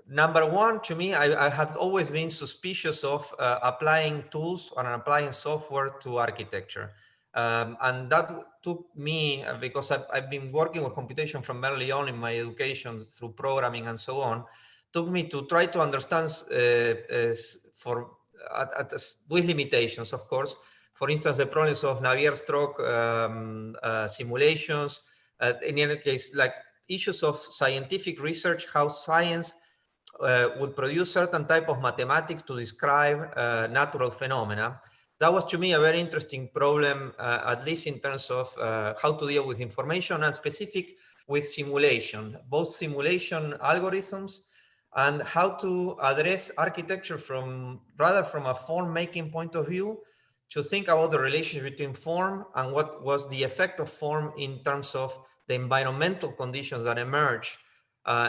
number one, to me, I have always been suspicious of applying tools and applying software to architecture. And that took me, because I've been working with computation from early on in my education through programming and so on, took me to try to understand with limitations, of course. For instance, the problems of Navier-Stokes simulations, in any case, like issues of scientific research, how science would produce certain type of mathematics to describe natural phenomena. That was to me a very interesting problem, at least in terms of how to deal with information and specific with simulation, both simulation algorithms and how to address architecture rather from a form-making point of view, to think about the relationship between form and what was the effect of form in terms of the environmental conditions that emerge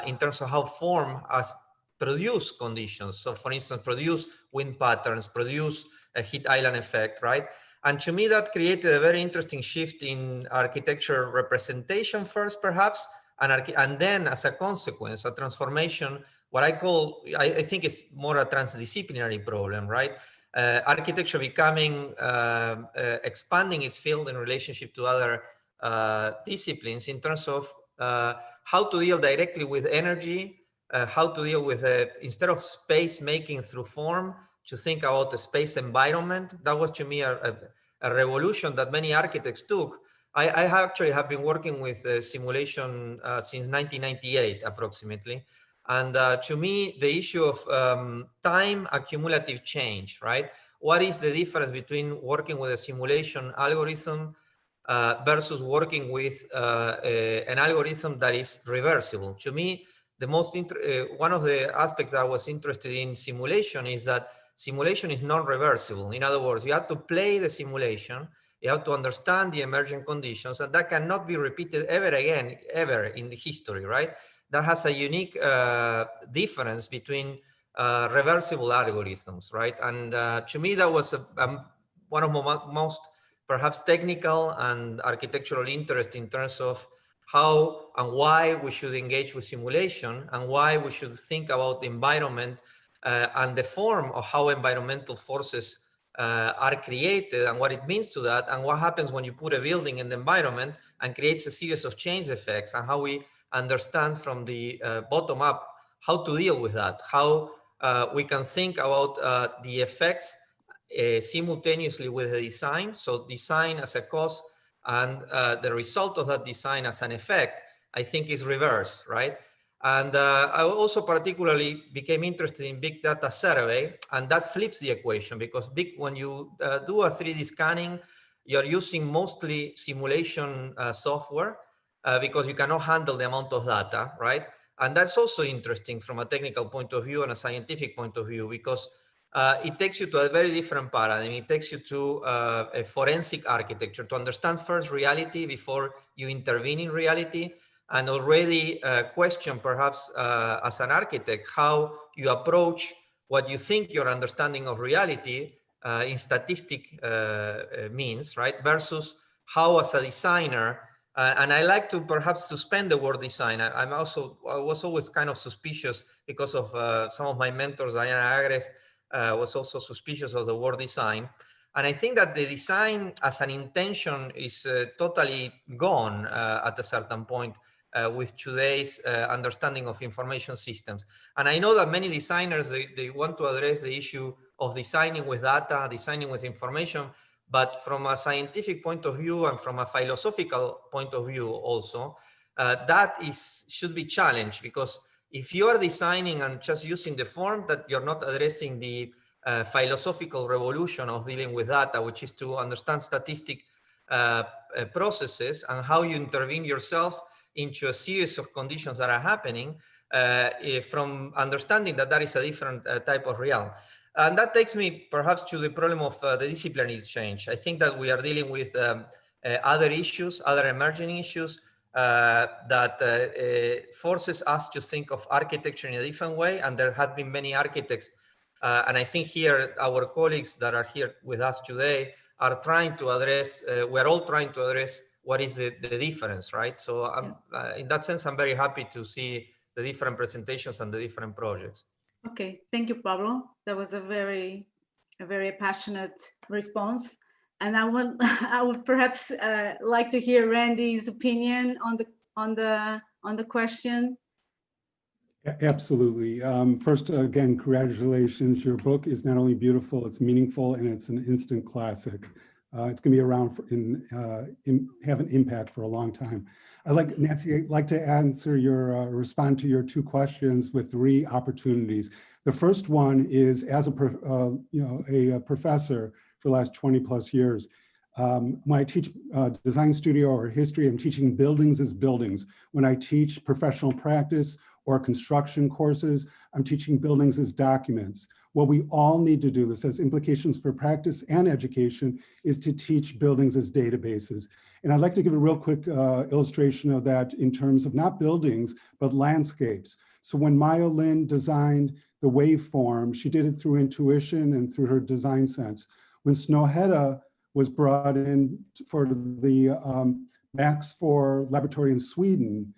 in terms of how form has produced conditions. So for instance, produce wind patterns, produce a heat island effect, right? And to me, that created a very interesting shift in architecture representation first, perhaps, and then as a consequence, a transformation, what I call, I think it's more a transdisciplinary problem, right? Architecture becoming, expanding its field in relationship to other disciplines in terms of how to deal directly with energy, how to deal with, instead of space making through form, to think about the space environment. That was to me a revolution that many architects took. I actually have been working with simulation since 1998 approximately. And to me, the issue of time accumulative change, right? What is the difference between working with a simulation algorithm versus working with an algorithm that is reversible? To me, the most one of the aspects that I was interested in simulation is that simulation is non-reversible. In other words, you have to play the simulation, you have to understand the emergent conditions, and that cannot be repeated ever again, ever in the history, right? That has a unique difference between reversible algorithms, right? And to me, that was one of my most perhaps technical and architectural interest in terms of how and why we should engage with simulation and why we should think about the environment and the form of how environmental forces are created and what it means to that, and what happens when you put a building in the environment and creates a series of change effects, and how we understand from the bottom up how to deal with that, how we can think about the effects simultaneously with the design. So design as a cause and the result of that design as an effect, I think is reverse, right? And I also particularly became interested in big data survey, and that flips the equation, because when you do a 3D scanning, you're using mostly simulation software because you cannot handle the amount of data, right? And that's also interesting from a technical point of view and a scientific point of view, because it takes you to a very different paradigm. It takes you to a forensic architecture, to understand first reality before you intervene in reality, and already question perhaps as an architect how you approach what you think your understanding of reality in statistic means, right? Versus how as a designer, and I like to perhaps suspend the word design. I was always kind of suspicious because of some of my mentors, Diana Agres, was also suspicious of the word design. And I think that the design as an intention is totally gone at a certain point with today's understanding of information systems. And I know that many designers, they want to address the issue of designing with data, designing with information, but from a scientific point of view and from a philosophical point of view also, that should be challenged, because if you are designing and just using the form, that you're not addressing the philosophical revolution of dealing with data, which is to understand statistic processes and how you intervene yourself into a series of conditions that are happening from understanding that that is a different type of realm. And that takes me perhaps to the problem of the disciplinary change. I think that we are dealing with other issues, other emerging issues that forces us to think of architecture in a different way. And there have been many architects, and I think here our colleagues that are here with us today are trying to address, we're all trying to address what is the difference, right? So in that sense, I'm very happy to see the different presentations and the different projects. Okay, thank you, Pablo. That was a very passionate response. And I would perhaps like to hear Randy's opinion on the question. Absolutely. First, again, congratulations. Your book is not only beautiful, it's meaningful, and it's an instant classic. It's going to be around have an impact for a long time. Nancy, I'd like to answer respond to your two questions with 3 opportunities. The first one is, as a professor for the last 20 plus years, when I teach design studio or history, I'm teaching buildings as buildings. When I teach professional practice or construction courses, I'm teaching buildings as documents. What we all need to do, this has implications for practice and education, is to teach buildings as databases. And I'd like to give a real quick illustration of that in terms of not buildings, but landscapes. So when Maya Lin designed the waveform, she did it through intuition and through her design sense. When Snøhetta was brought in for the Max IV laboratory in Sweden,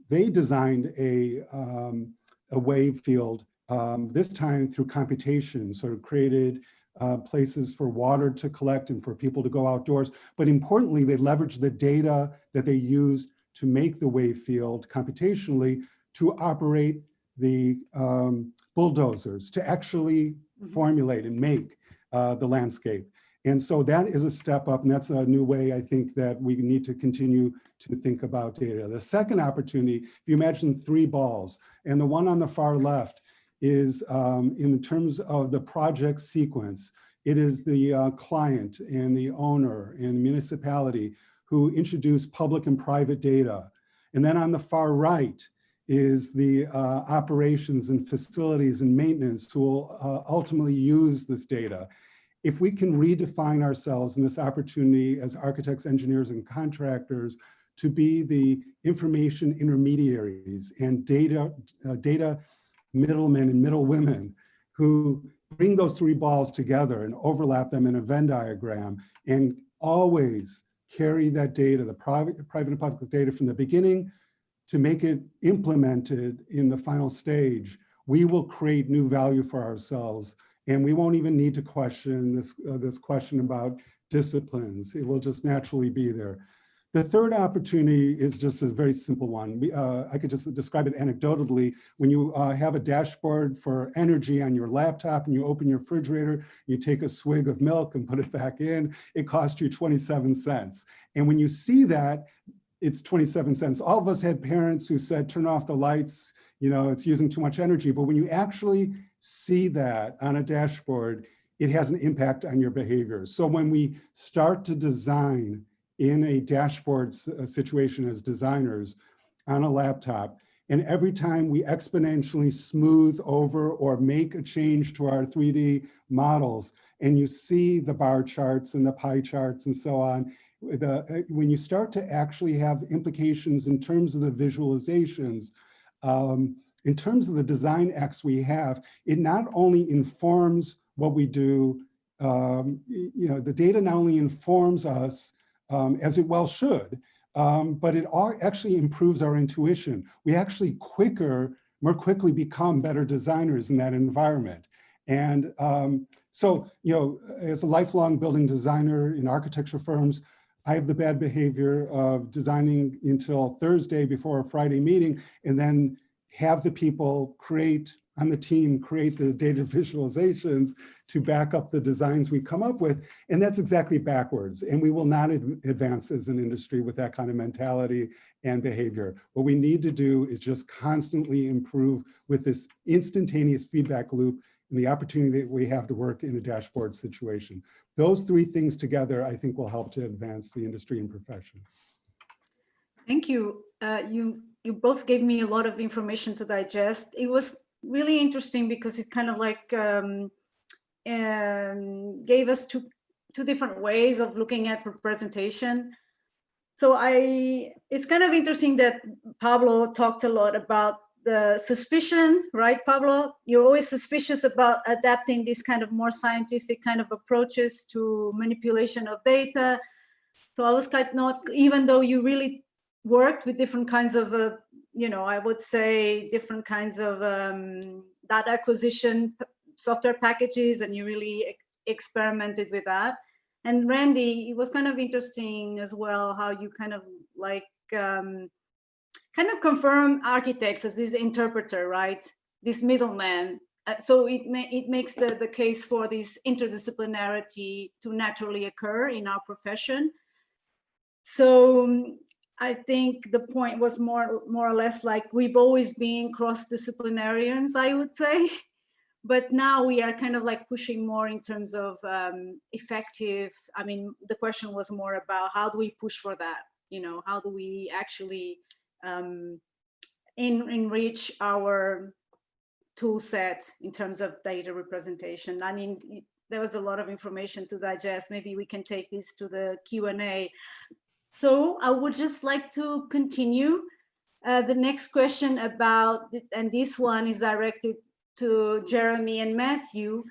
they designed a wave field, this time through computation, sort of created places for water to collect and for people to go outdoors. But importantly, they leveraged the data that they used to make the wave field computationally to operate the bulldozers, to actually formulate and make the landscape. And so that is a step up, and that's a new way I think that we need to continue to think about data. The second opportunity, if you imagine 3 balls, and the one on the far left is in terms of the project sequence, it is the client and the owner and the municipality who introduce public and private data. And then on the far right is the operations and facilities and maintenance who will ultimately use this data. If we can redefine ourselves in this opportunity as architects, engineers, and contractors to be the information intermediaries and data middlemen and middlewomen who bring those 3 balls together and overlap them in a Venn diagram and always carry that data, the private and public data from the beginning to make it implemented in the final stage, we will create new value for ourselves. And we won't even need to question this question about disciplines. It will just naturally be there. The third opportunity is just a very simple one. I could just describe it anecdotally. When you have a dashboard for energy on your laptop and you open your refrigerator, you take a swig of milk and put it back in, it costs you 27 cents. And when you see that, it's 27 cents. All of us had parents who said, turn off the lights, you know, it's using too much energy. But when you actually see that on a dashboard, it has an impact on your behavior. So when we start to design in a dashboard situation as designers on a laptop, and every time we exponentially smooth over or make a change to our 3D models, and you see the bar charts and the pie charts and so on, when you start to actually have implications in terms of the visualizations, in terms of the design X we have, it not only informs what we do, you know, the data not only informs us as it well should, but it actually improves our intuition. We actually more quickly become better designers in that environment. And so, you know, as a lifelong building designer in architecture firms, I have the bad behavior of designing until Thursday before a Friday meeting, and then have the people on the team create the data visualizations to back up the designs we come up with. And that's exactly backwards. And we will not advance as an industry with that kind of mentality and behavior. What we need to do is just constantly improve with this instantaneous feedback loop and the opportunity that we have to work in a dashboard situation. Those 3 things together, I think, will help to advance the industry and profession. Thank you. You both gave me a lot of information to digest. It was really interesting because it kind of like gave us two different ways of looking at representation. So it's kind of interesting that Pablo talked a lot about the suspicion, right, Pablo? You're always suspicious about adapting these kind of more scientific kind of approaches to manipulation of data. So I was kind of not, even though you really worked with different kinds of, I would say different kinds of data acquisition software packages, and you really experimented with that. And Randy, it was kind of interesting as well how you kind of like kind of confirm architects as this interpreter, right? This middleman. So it makes the case for this interdisciplinarity to naturally occur in our profession. So I think the point was more or less like we've always been cross-disciplinarians, I would say. But now we are kind of like pushing more in terms of effective. I mean, the question was more about how do we push for that? How do we actually enrich our tool set in terms of data representation? I mean, there was a lot of information to digest. Maybe we can take this to the Q&A. So I would just like to continue. The next question about, and this one is directed to Jeremy and Matthew,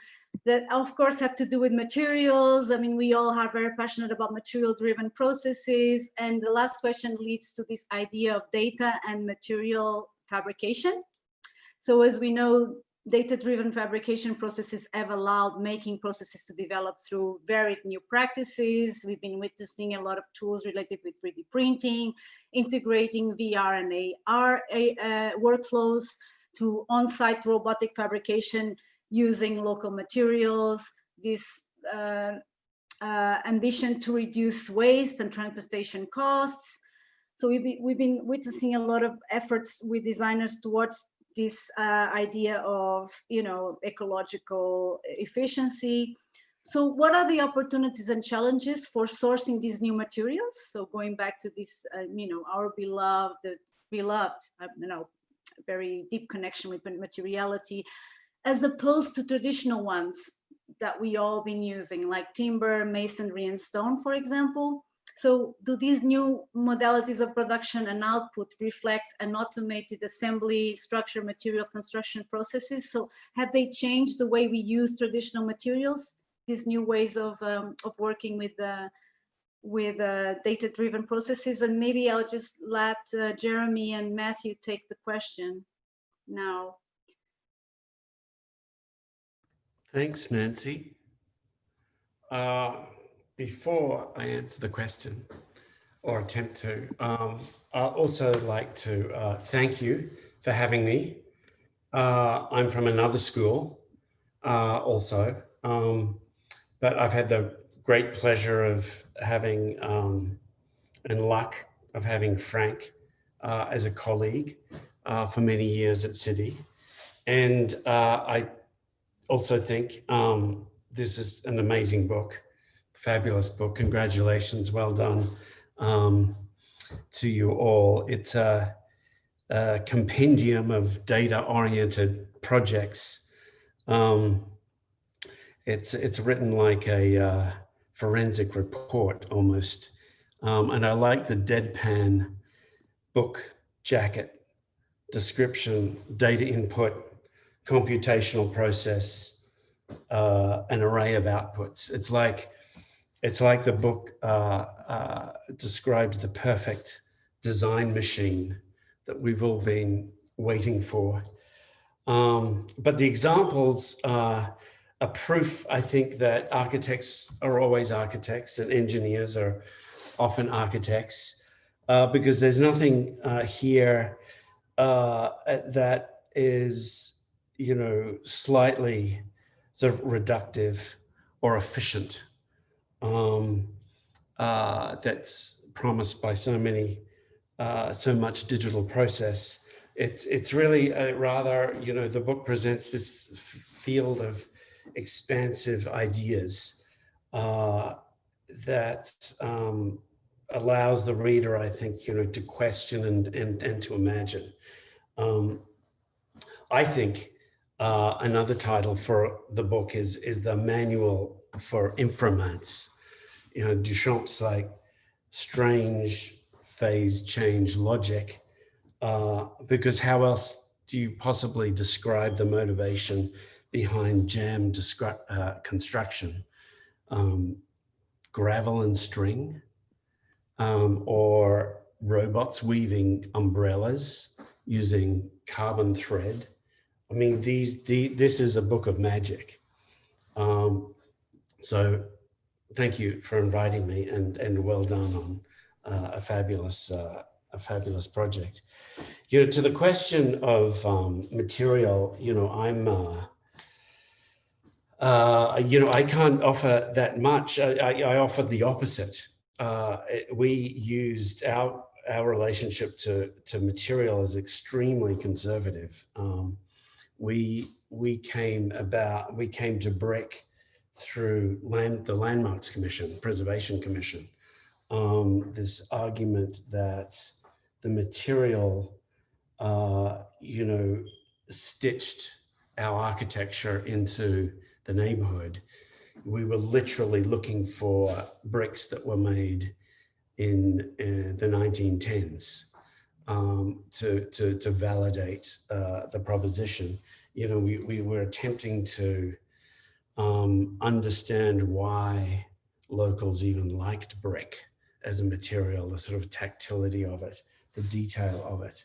that of course have to do with materials. I mean, we all are very passionate about material-driven processes. And the last question leads to this idea of data and material fabrication. So as we know, data-driven fabrication processes have allowed making processes to develop through varied new practices. We've been witnessing a lot of tools related with 3D printing, integrating VR and AR workflows, to on-site robotic fabrication using local materials, this ambition to reduce waste and transportation costs. So we've been witnessing a lot of efforts with designers towards this idea of, ecological efficiency. So what are the opportunities and challenges for sourcing these new materials? So going back to this, our beloved, very deep connection with materiality, as opposed to traditional ones that we all been using, like timber, masonry, and stone, for example. So do these new modalities of production and output reflect an automated assembly, structure, material construction processes? So have they changed the way we use traditional materials, these new ways of working with data-driven processes? And maybe I'll just let Jeremy and Matthew take the question now. Thanks, Nancy. Before I answer the question, or attempt to, I'd also like to thank you for having me. I'm from another school also, but I've had the great pleasure of having and luck of having Frank as a colleague for many years at City. And I also think this is an amazing book, fabulous book. Congratulations, well done to you all. It's a compendium of data-oriented projects. It's written like a forensic report almost. And I like the deadpan book jacket description, data input, computational process, an array of outputs. It's like the book describes the perfect design machine that we've all been waiting for. But the examples are a proof, I think, that architects are always architects and engineers are often architects, because there's nothing here that is, slightly sort of reductive or efficient. That's promised by so much digital process. It's really rather, the book presents this field of expansive ideas that allows the reader, I think, to question and to imagine. I think another title for the book is the Manual for Inframance. Duchamp's like strange phase change logic, because how else do you possibly describe the motivation behind jam construction? Gravel and string, or robots weaving umbrellas using carbon thread. I mean, this is a book of magic. So thank you for inviting me, and well done on a fabulous project. To the question of material, I can't offer that much. I offer the opposite. We used our relationship to material as extremely conservative. We came to brick through the Landmarks Commission, Preservation Commission. This argument that the material, stitched our architecture into the neighborhood. We were literally looking for bricks that were made in the 1910s to validate the proposition. We were attempting to understand why locals even liked brick as a material, the sort of tactility of it, the detail of it.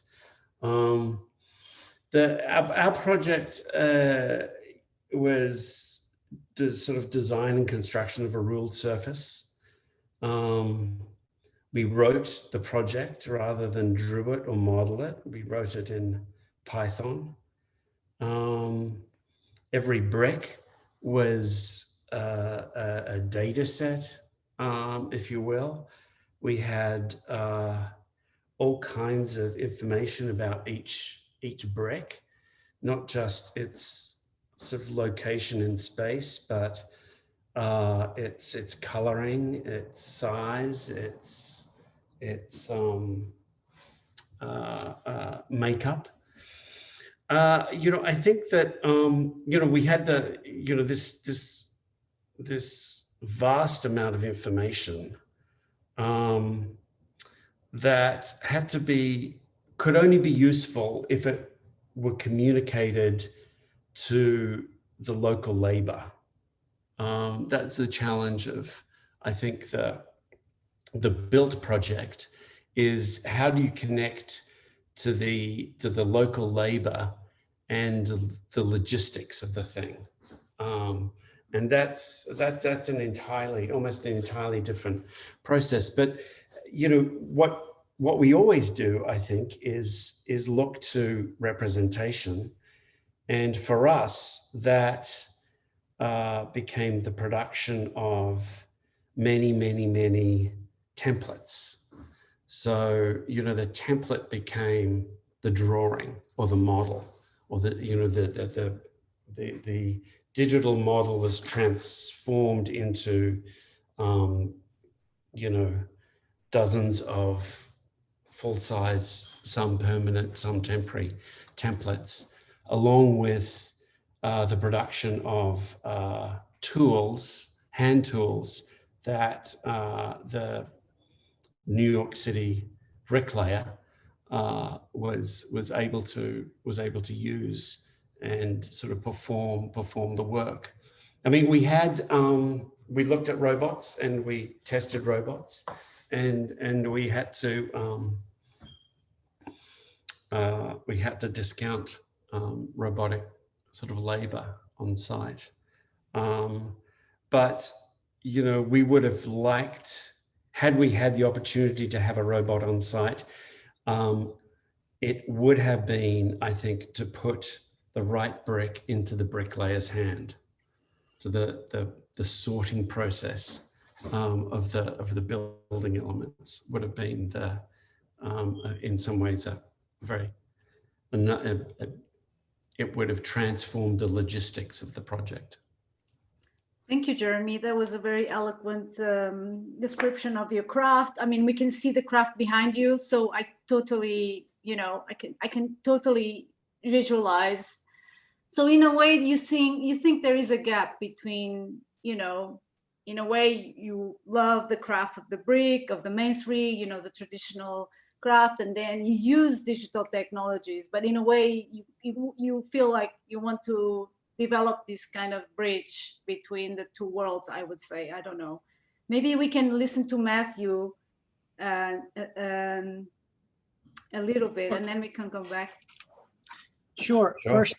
Our project was the sort of design and construction of a ruled surface. We wrote the project rather than drew it or model it. We wrote it in Python. Every brick was a data set, if you will. We had all kinds of information about each brick, not just its sort of location in space, but its coloring, its size, its makeup. I think that we had this vast amount of information that could only be useful if it were communicated to the local labor. That's the challenge of, I think, the built project, is how do you connect to the local labor and the logistics of the thing. And that's almost an entirely different process. But what we always do, I think, is look to representation. And for us, that became the production of many, many, many templates. So, the template became the drawing or the model, or the digital model was transformed into, dozens of full-size, some permanent, some temporary templates, along with the production of tools, hand tools, that the New York City bricklayer was able to use and sort of perform the work. I mean, we looked at robots and we tested robots, and we had to discount robotic sort of labor on site. But we would have liked, had we had the opportunity to have a robot on site, it would have been, I think, to put the right brick into the bricklayer's hand. So the sorting process of the building elements would have been in some ways it would have transformed the logistics of the project. Thank you, Jeremy. That was a very eloquent description of your craft. I mean, we can see the craft behind you, so I totally, you know, I can totally visualize. So in a way, you think there is a gap between, you know, in a way you love the craft of the brick, of the masonry, you know, the traditional craft, and then you use digital technologies, but in a way you feel like you want to develop this kind of bridge between the two worlds, I would say. I don't know. Maybe we can listen to Matthew a little bit, and then we can come back. Sure. First,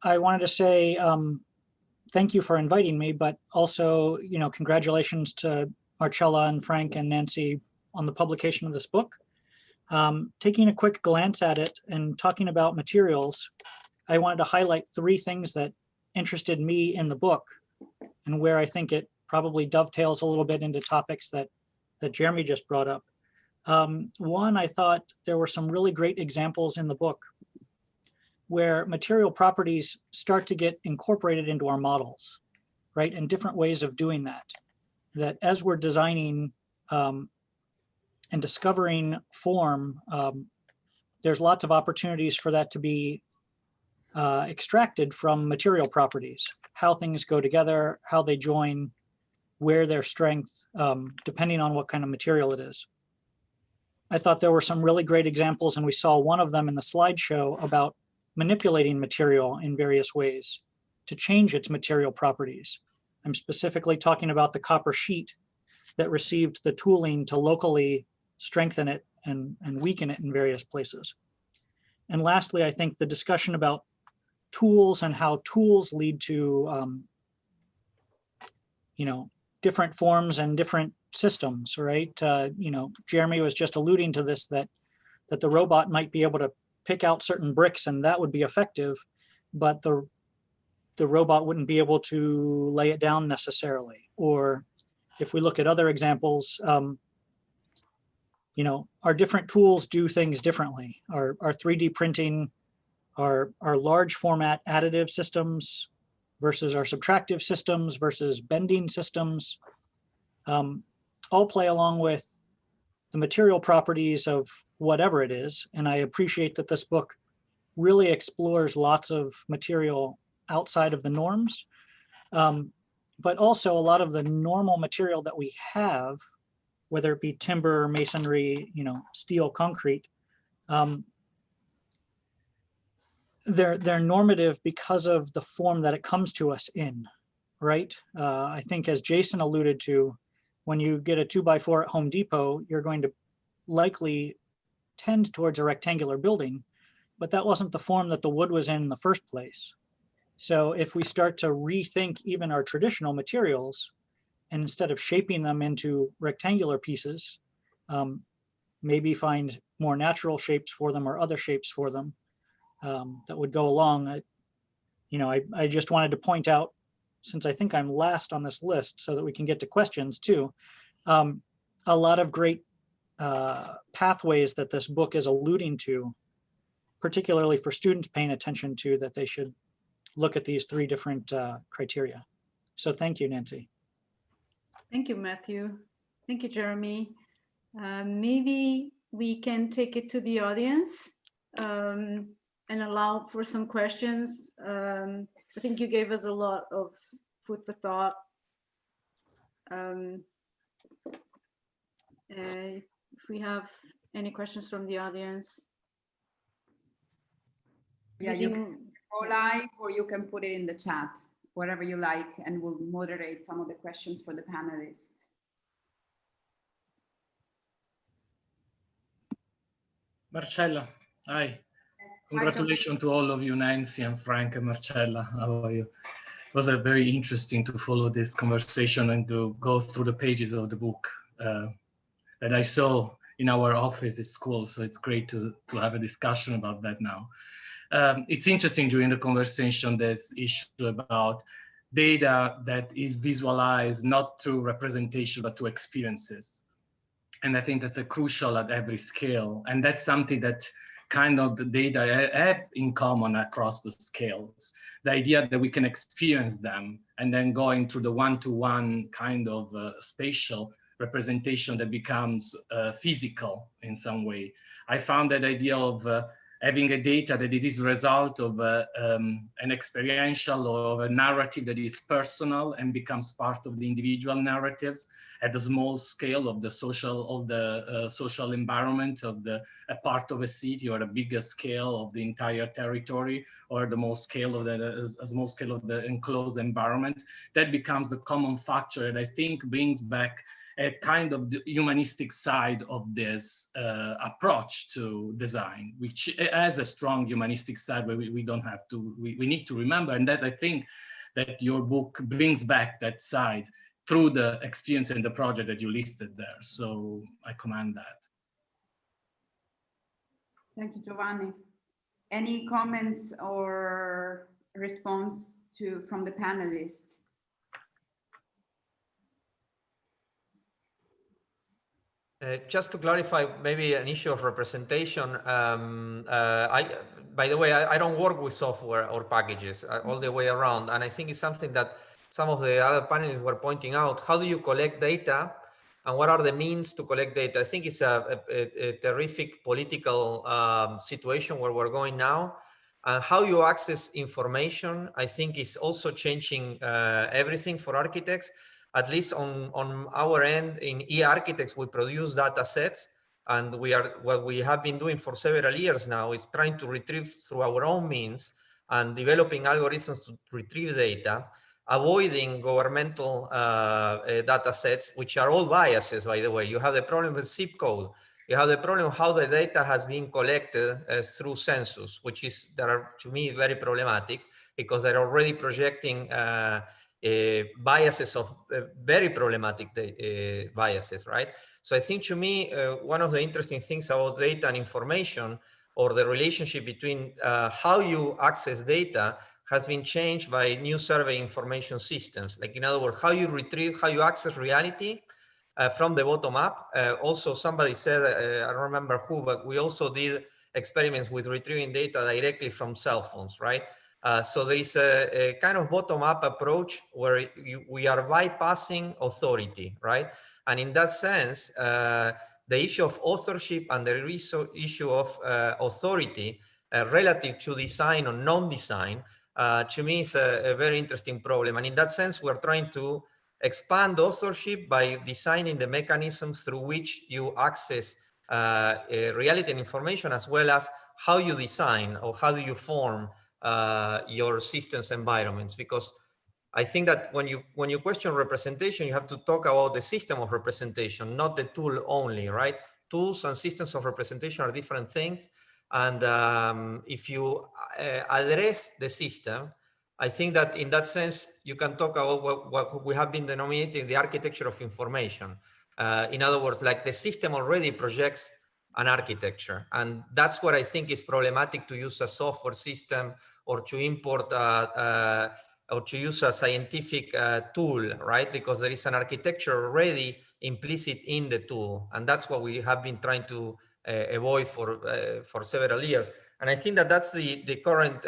I wanted to say thank you for inviting me, but also, you know, congratulations to Marcella and Frank and Nancy on the publication of this book. Taking a quick glance at it and talking about materials, I wanted to highlight 3 things that interested me in the book and where I think it probably dovetails a little bit into topics that Jeremy just brought up. One, I thought there were some really great examples in the book where material properties start to get incorporated into our models, right? And different ways of doing that. That as we're designing and discovering form, there's lots of opportunities for that to be extracted from material properties, how things go together, how they join, where their strength, depending on what kind of material it is. I thought there were some really great examples, and we saw one of them in the slideshow about manipulating material in various ways to change its material properties. I'm specifically talking about the copper sheet that received the tooling to locally strengthen it and weaken it in various places. And lastly, I think the discussion about tools and how tools lead to, you know, different forms and different systems, right? You know, Jeremy was just alluding to this, that the robot might be able to pick out certain bricks and that would be effective, but the robot wouldn't be able to lay it down necessarily. Or if we look at other examples, you know, our different tools do things differently. Our 3D printing, our large format additive systems versus our subtractive systems versus bending systems, all play along with the material properties of whatever it is. And I appreciate that this book really explores lots of material outside of the norms, but also a lot of the normal material that we have, whether it be timber, masonry, you know, steel, concrete, they're normative because of the form that it comes to us in, right? I think as Jason alluded to, when you get a 2x4 at Home Depot, you're going to likely tend towards a rectangular building, but that wasn't the form that the wood was in the first place. So if we start to rethink even our traditional materials, and instead of shaping them into rectangular pieces, maybe find more natural shapes for them or other shapes for them that would go along. You know, I just wanted to point out, since I think I'm last on this list so that we can get to questions too, a lot of great pathways that this book is alluding to, particularly for students paying attention to, that they should look at these 3 different criteria. So thank you, Nancy. Thank you, Matthew. Thank you, Jeremy. Maybe we can take it to the audience and allow for some questions. I think you gave us a lot of food for thought. If we have any questions from the audience. Yeah, you can go live or you can put it in the chat, whatever you like, and we'll moderate some of the questions for the panelists. Marcella, hi. Yes, Congratulations to all of you, Nancy and Frank and Marcella. How are you? It was very interesting to follow this conversation and to go through the pages of the book that I saw in our office at school. So it's great to have a discussion about that now. It's interesting during the conversation, there's issue about data that is visualized not through representation, but to experiences. And I think that's a crucial at every scale. And that's something that kind of the data have in common across the scales. The idea that we can experience them and then going through the one-to-one kind of spatial representation that becomes physical in some way. I found that idea of having a data that it is a result of an experiential or a narrative that is personal and becomes part of the individual narratives at the small scale of the social environment of a part of a city, or a bigger scale of the entire territory, or the small scale of the enclosed environment. That becomes the common factor that I think brings back a kind of the humanistic side of this approach to design, which has a strong humanistic side where we don't have to, we need to remember. And that I think that your book brings back that side through the experience and the project that you listed there. So I commend that. Thank you, Giovanni. Any comments or response from the panelists? Just to clarify, maybe an issue of representation. By the way, I don't work with software or packages all the way around. And I think it's something that some of the other panelists were pointing out. How do you collect data, and what are the means to collect data? I think it's a terrific political situation where we're going now. And how you access information, I think, is also changing everything for architects. At least on our end in e-architects, we produce data sets, and what we have been doing for several years now is trying to retrieve through our own means and developing algorithms to retrieve data, avoiding governmental data sets, which are all biases, by the way. You have the problem with zip code. You have the problem of how the data has been collected through census, which is, that are, to me, very problematic, because they're already projecting biases of very problematic biases, right? So I think, to me, one of the interesting things about data and information, or the relationship between how you access data, has been changed by new survey information systems. Like, in other words, how you retrieve, how you access reality from the bottom up. Also, somebody said, I don't remember who, but we also did experiments with retrieving data directly from cell phones, right? So there is a kind of bottom-up approach where we are bypassing authority, right? And in that sense, the issue of authorship and the issue of authority relative to design or non-design, to me, is a very interesting problem. And in that sense, we're trying to expand authorship by designing the mechanisms through which you access reality and information, as well as how you design or how do you form your systems environments. Because I think that when you question representation, you have to talk about the system of representation, not the tool only, right? Tools and systems of representation are different things. And if you address the system, I think that in that sense, you can talk about what we have been denominating the architecture of information. In other words, like, the system already projects an architecture. And that's what I think is problematic, to use a software system or to import or to use a scientific tool, right? Because there is an architecture already implicit in the tool. And that's what we have been trying to avoid for several years. And I think that that's the current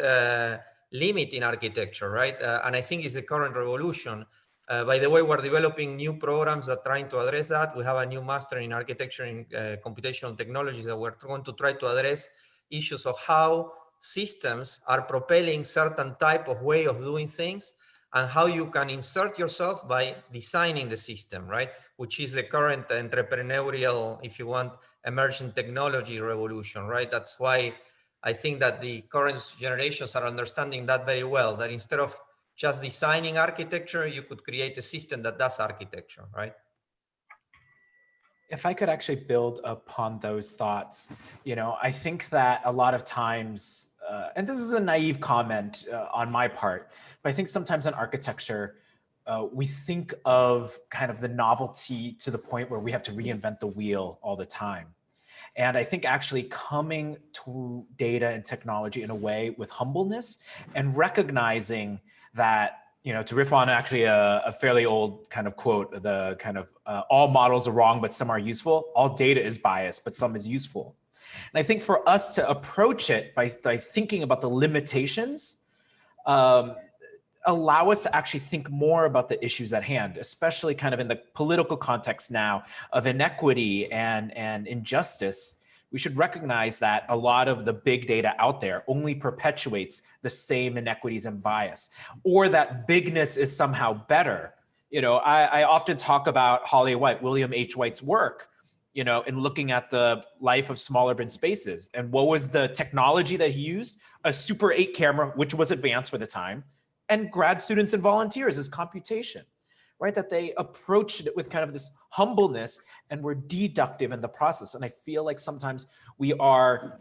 limit in architecture, right? And I think it's the current revolution. By the way, we're developing new programs that are trying to address that. We have a new master in architecture and computational technologies that we're going to try to address issues of how systems are propelling certain type of way of doing things, and how you can insert yourself by designing the system, right? Which is the current entrepreneurial, if you want, emerging technology revolution, right? That's why I think that the current generations are understanding that very well, that instead of just designing architecture, you could create a system that does architecture, right? If I could actually build upon those thoughts, I think that a lot of times, and this is a naive comment on my part, but I think sometimes in architecture, we think of kind of the novelty to the point where we have to reinvent the wheel all the time. And I think actually coming to data and technology in a way with humbleness and recognizing that, to riff on actually a fairly old kind of quote, the kind of all models are wrong, but some are useful. All data is biased, but some is useful. And I think for us to approach it by thinking about the limitations, allow us to actually think more about the issues at hand, especially kind of in the political context now of inequity and injustice. We should recognize that a lot of the big data out there only perpetuates the same inequities and bias, or that bigness is somehow better. You know, I often talk about Holly White, William H. White's work, you know, in looking at the life of small urban spaces. And what was the technology that he used? A Super 8 camera, which was advanced for the time, and grad students and volunteers as computation, right? That they approached it with kind of this humbleness and were deductive in the process. And I feel like sometimes we are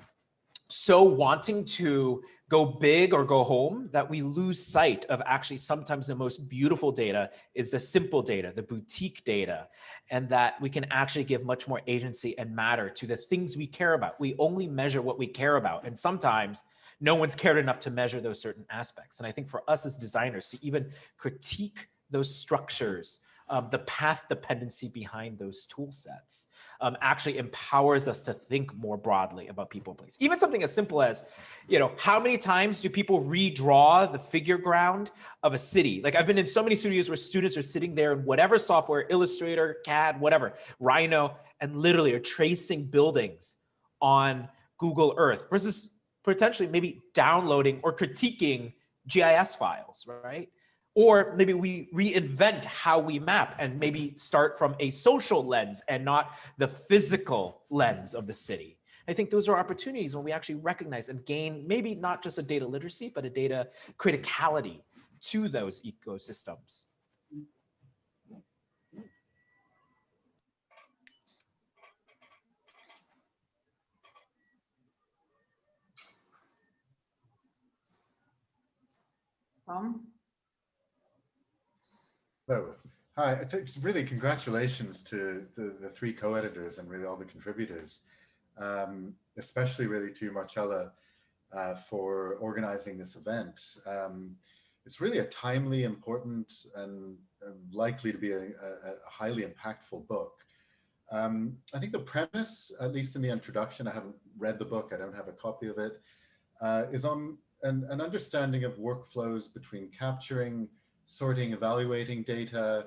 so wanting to go big or go home that we lose sight of actually sometimes the most beautiful data is the simple data, the boutique data, and that we can actually give much more agency and matter to the things we care about. We only measure what we care about. And sometimes no one's cared enough to measure those certain aspects. And I think for us as designers to even critique those structures, the path dependency behind those tool sets actually empowers us to think more broadly about people and place. Even something as simple as, you know, how many times do people redraw the figure ground of a city? Like I've been in so many studios where students are sitting there in whatever software, Illustrator, CAD, whatever, Rhino, and literally are tracing buildings on Google Earth versus potentially maybe downloading or critiquing GIS files, right? Or maybe we reinvent how we map and maybe start from a social lens and not the physical lens of the city. I think those are opportunities when we actually recognize and gain maybe not just a data literacy, but a data criticality to those ecosystems. Hello. Hi, I think really congratulations to the three co-editors and really all the contributors, especially really to Marcella for organizing this event. It's really a timely, important, and likely to be a highly impactful book. I think the premise, at least in the introduction, I haven't read the book, I don't have a copy of it, is on an understanding of workflows between capturing, sorting, evaluating data,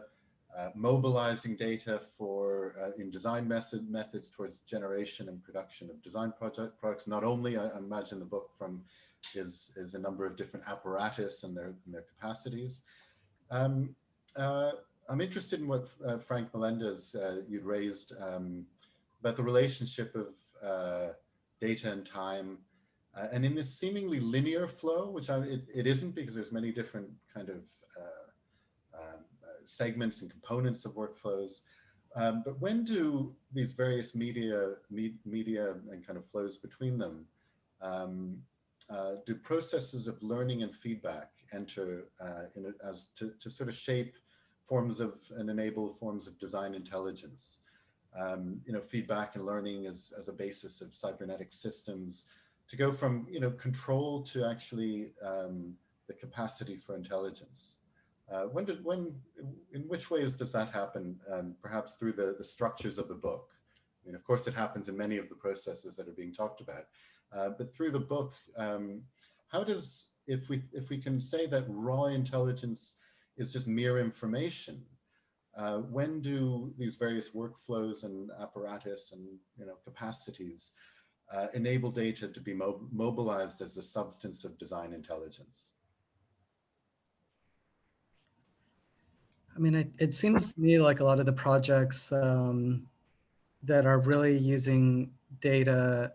mobilizing data for in design methods towards generation and production of design products. Not only, I imagine the book from is a number of different apparatus and their capacities. I'm interested in what Frank Melendez you'd raised about the relationship of data and time. And in this seemingly linear flow, which it isn't, because there's many different kind of segments and components of workflows. But when do these various media and kind of flows between them, do processes of learning and feedback enter as to sort of shape forms of and enable forms of design intelligence? You know, feedback and learning as a basis of cybernetic systems, to go from, you know, control to actually the capacity for intelligence. In which ways does that happen? Perhaps through the structures of the book. I mean, of course, it happens in many of the processes that are being talked about. But through the book, how does, if we can say that raw intelligence is just mere information, when do these various workflows and apparatus and, you know, capacities enable data to be mobilized as the substance of design intelligence? I mean, it seems to me like a lot of the projects that are really using data,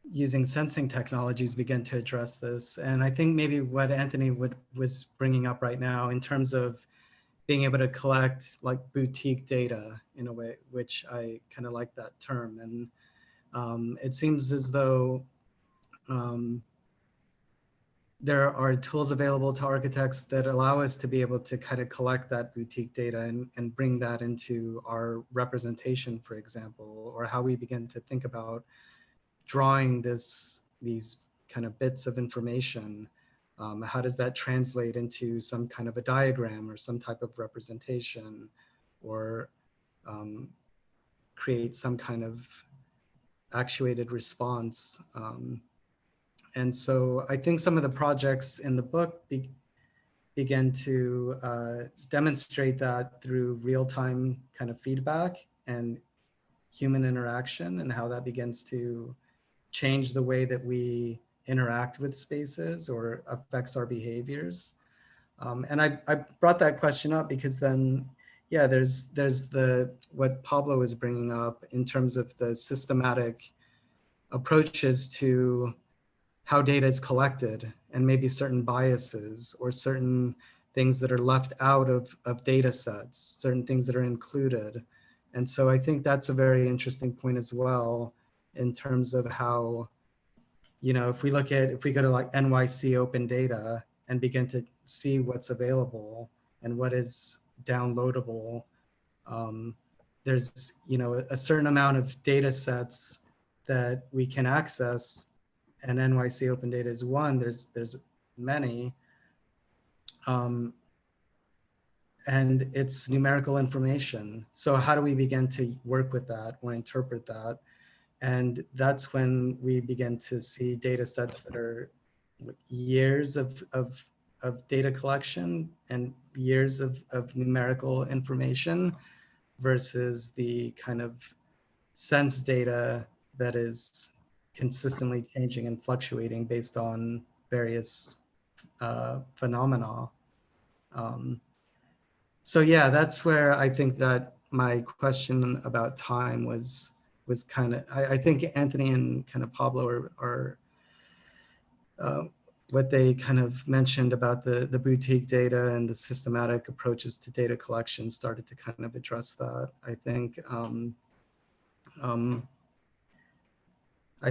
using sensing technologies begin to address this. And I think maybe what Anthony was bringing up right now in terms of being able to collect like boutique data in a way, which I kind of like that term. And it seems as though there are tools available to architects that allow us to be able to kind of collect that boutique data and bring that into our representation, for example, or how we begin to think about drawing these kind of bits of information. How does that translate into some kind of a diagram or some type of representation, or create some kind of actuated response. And so I think some of the projects in the book begin to demonstrate that through real-time kind of feedback and human interaction, and how that begins to change the way that we interact with spaces or affects our behaviors. And I brought that question up because then, yeah, there's what Pablo is bringing up in terms of the systematic approaches to how data is collected, and maybe certain biases or certain things that are left out of data sets, certain things that are included. And so I think that's a very interesting point as well, in terms of how, you know, if we go to like NYC open data and begin to see what's available and what is downloadable, there's, you know, a certain amount of data sets that we can access, and NYC open data is one. There's many, and it's numerical information. So how do we begin to work with that or interpret that? And that's when we begin to see data sets that are years of data collection and years of numerical information versus the kind of sense data that is consistently changing and fluctuating based on various phenomena. So yeah, that's where I think that my question about time was kind of, I think Anthony and kind of Pablo are what they kind of mentioned about the boutique data and the systematic approaches to data collection started to kind of address that. I think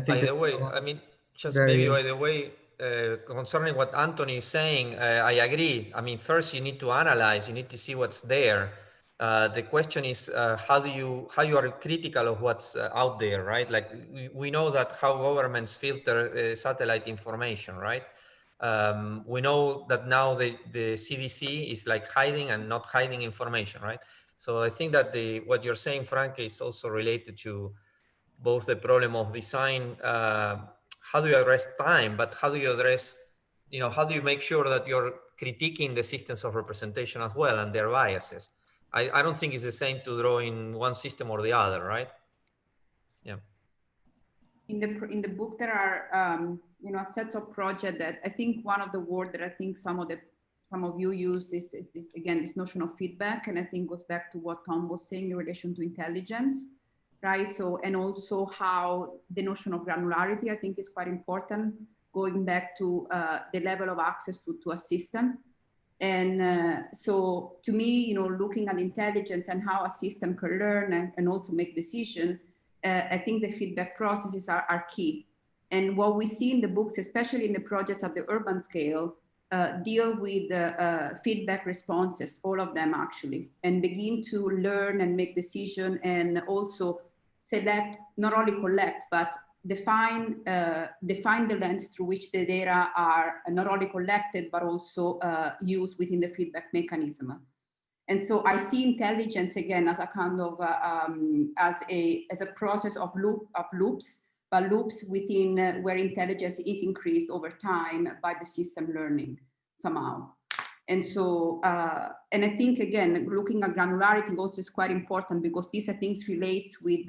by the way, I mean, just maybe by the way, concerning what Anthony is saying, I agree. I mean, first you need to analyze, you need to see what's there. The question is how you are critical of what's out there, right? Like we know that how governments filter satellite information, right? We know that now the CDC is like hiding and not hiding information, right? So I think that what you're saying, Frank, is also related to both the problem of design, how do you address time, but how do you address, you know, how do you make sure that you're critiquing the systems of representation as well and their biases? I don't think it's the same to draw in one system or the other, right? Yeah. In the book, there are, you know, sets of projects that I think one of the words that I think some of you use is again, this notion of feedback. And I think goes back to what Tom was saying in relation to intelligence. Right. So, and also how the notion of granularity, I think, is quite important, going back to the level of access to a system. And so to me, you know, looking at intelligence and how a system can learn and also make decisions, I think the feedback processes are key. And what we see in the books, especially in the projects at the urban scale, deal with feedback responses, all of them actually, and begin to learn and make decisions, and also select, not only collect, but define the lens through which the data are not only collected, but also used within the feedback mechanism. And so I see intelligence again as a kind of as a process of loops, but loops within where intelligence is increased over time by the system learning somehow. And so, and I think again, looking at granularity also is quite important, because these, I think, relates with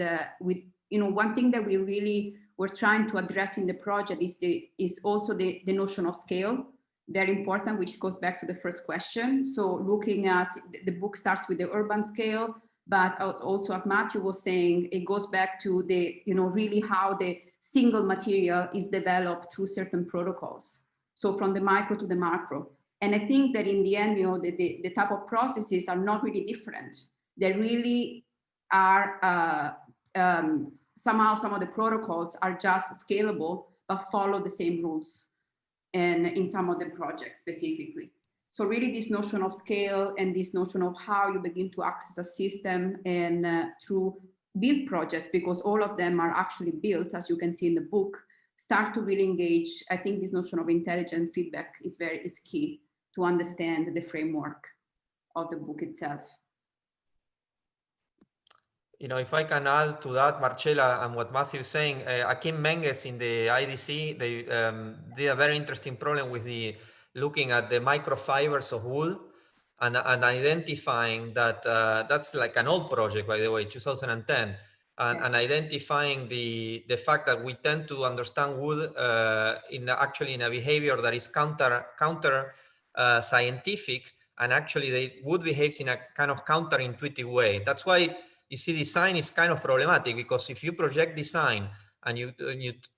you know, one thing that we really were trying to address in the project is also the notion of scale, very important, which goes back to the first question. So looking at the book starts with the urban scale, but also, as Matthew was saying, it goes back to the, you know, really how the single material is developed through certain protocols. So from the micro to the macro. And I think that in the end, you know, the type of processes are not really different. They really are, somehow some of the protocols are just scalable, but follow the same rules, and in some of the projects specifically. So really this notion of scale and this notion of how you begin to access a system and through build projects, because all of them are actually built, as you can see in the book, start to really engage. I think this notion of intelligent feedback is it's key to understand the framework of the book itself. You know, if I can add to that, Marcella, and what Matthew is saying, Akim Menges in the IDC, they did a very interesting problem with the looking at the microfibers of wood and identifying that that's like an old project, by the way, 2010, and identifying the fact that we tend to understand wood actually in a behavior that is counter scientific, and actually the wood behaves in a kind of counterintuitive way. That's why you see design is kind of problematic, because if you project design and you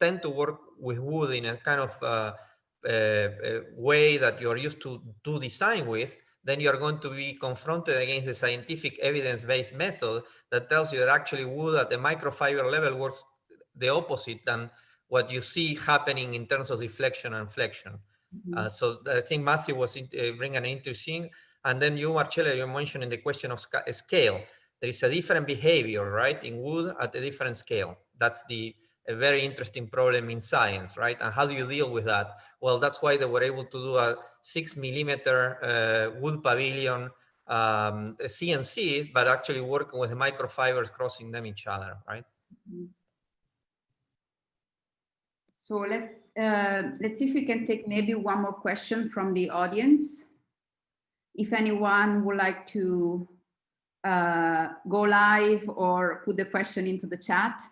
tend to work with wood in a kind of way that you're used to do design with, then you're going to be confronted against the scientific evidence-based method that tells you that actually wood at the microfiber level works the opposite than what you see happening in terms of deflection and flexion. So I think Matthew was bringing an interesting, and then you, Marcella, you're mentioning the question of scale. There is a different behavior, right, in wood at a different scale. That's a very interesting problem in science, right? And how do you deal with that? Well, that's why they were able to do a 6 millimeter wood pavilion CNC, but actually working with the microfibers crossing them each other, right? So let's see if we can take maybe one more question from the audience. If anyone would like to go live or put the question into the chat.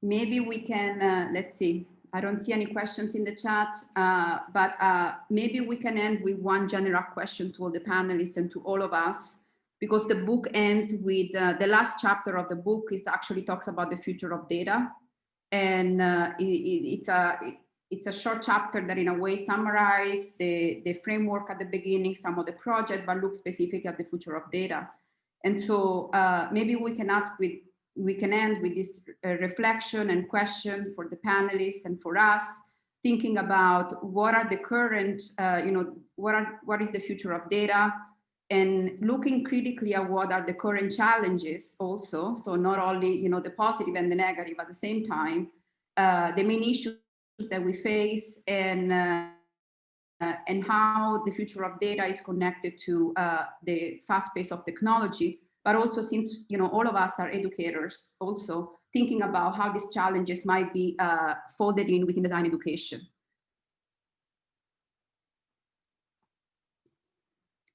Maybe we can, let's see, I don't see any questions in the chat, but maybe we can end with one general question to all the panelists and to all of us, because the book ends with, the last chapter of the book is actually talks about the future of data. And it's a short chapter that in a way summarizes the framework at the beginning, some of the project, but look specifically at the future of data. And so maybe we can end with this reflection and question for the panelists and for us, thinking about what are the current, what is the future of data, and looking critically at what are the current challenges also. So not only, the positive and the negative at the same time, the main issues that we face, and how the future of data is connected to the fast pace of technology. But also, since all of us are educators, also thinking about how these challenges might be folded in within design education.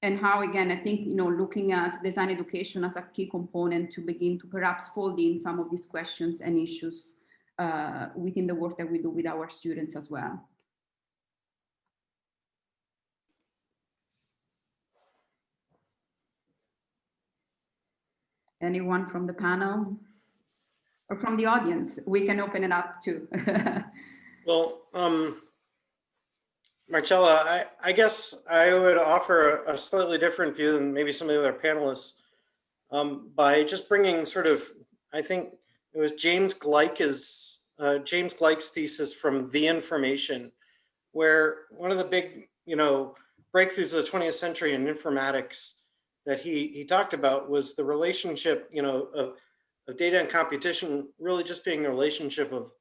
And how, again, I think, looking at design education as a key component to begin to perhaps fold in some of these questions and issues within the work that we do with our students as well. Anyone from the panel or from the audience? We can open it up too. Well, Marcella, I guess I would offer a slightly different view than maybe some of the other panelists by just bringing sort of, I think it was James Gleick's thesis from The Information, where one of the big, breakthroughs of the 20th century in informatics that he talked about was the relationship, of data and computation really just being the relationship of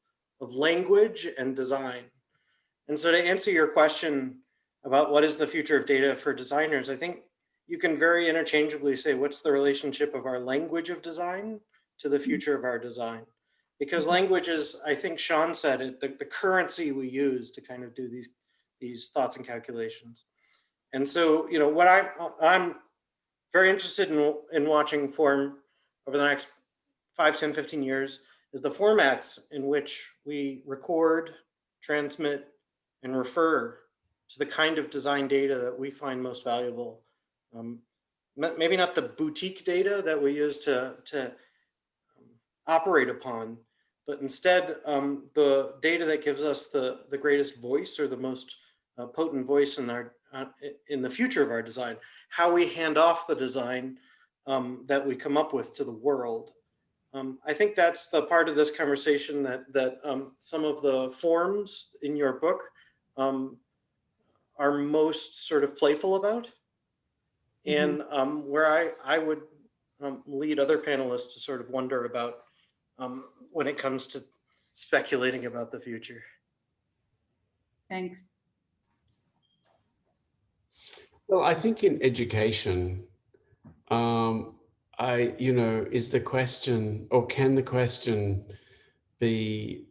language and design. And so to answer your question about what is the future of data for designers, I think you can very interchangeably say, what's the relationship of our language of design to the future of our design? Because language is, I think Sean said it, the currency we use to kind of do these thoughts and calculations. And so, what I'm very interested in watching form over the next 5, 10, 15 years is the formats in which we record, transmit, and refer to the kind of design data that we find most valuable. Maybe not the boutique data that we use to operate upon, but instead the data that gives us the greatest voice, or the most potent voice in the future of our design, how we hand off the design that we come up with to the world. I think that's the part of this conversation that some of the forms in your book are most sort of playful about, and where I would lead other panelists to sort of wonder about when it comes to speculating about the future. Thanks. Well, I think in education, is the question, or can the question be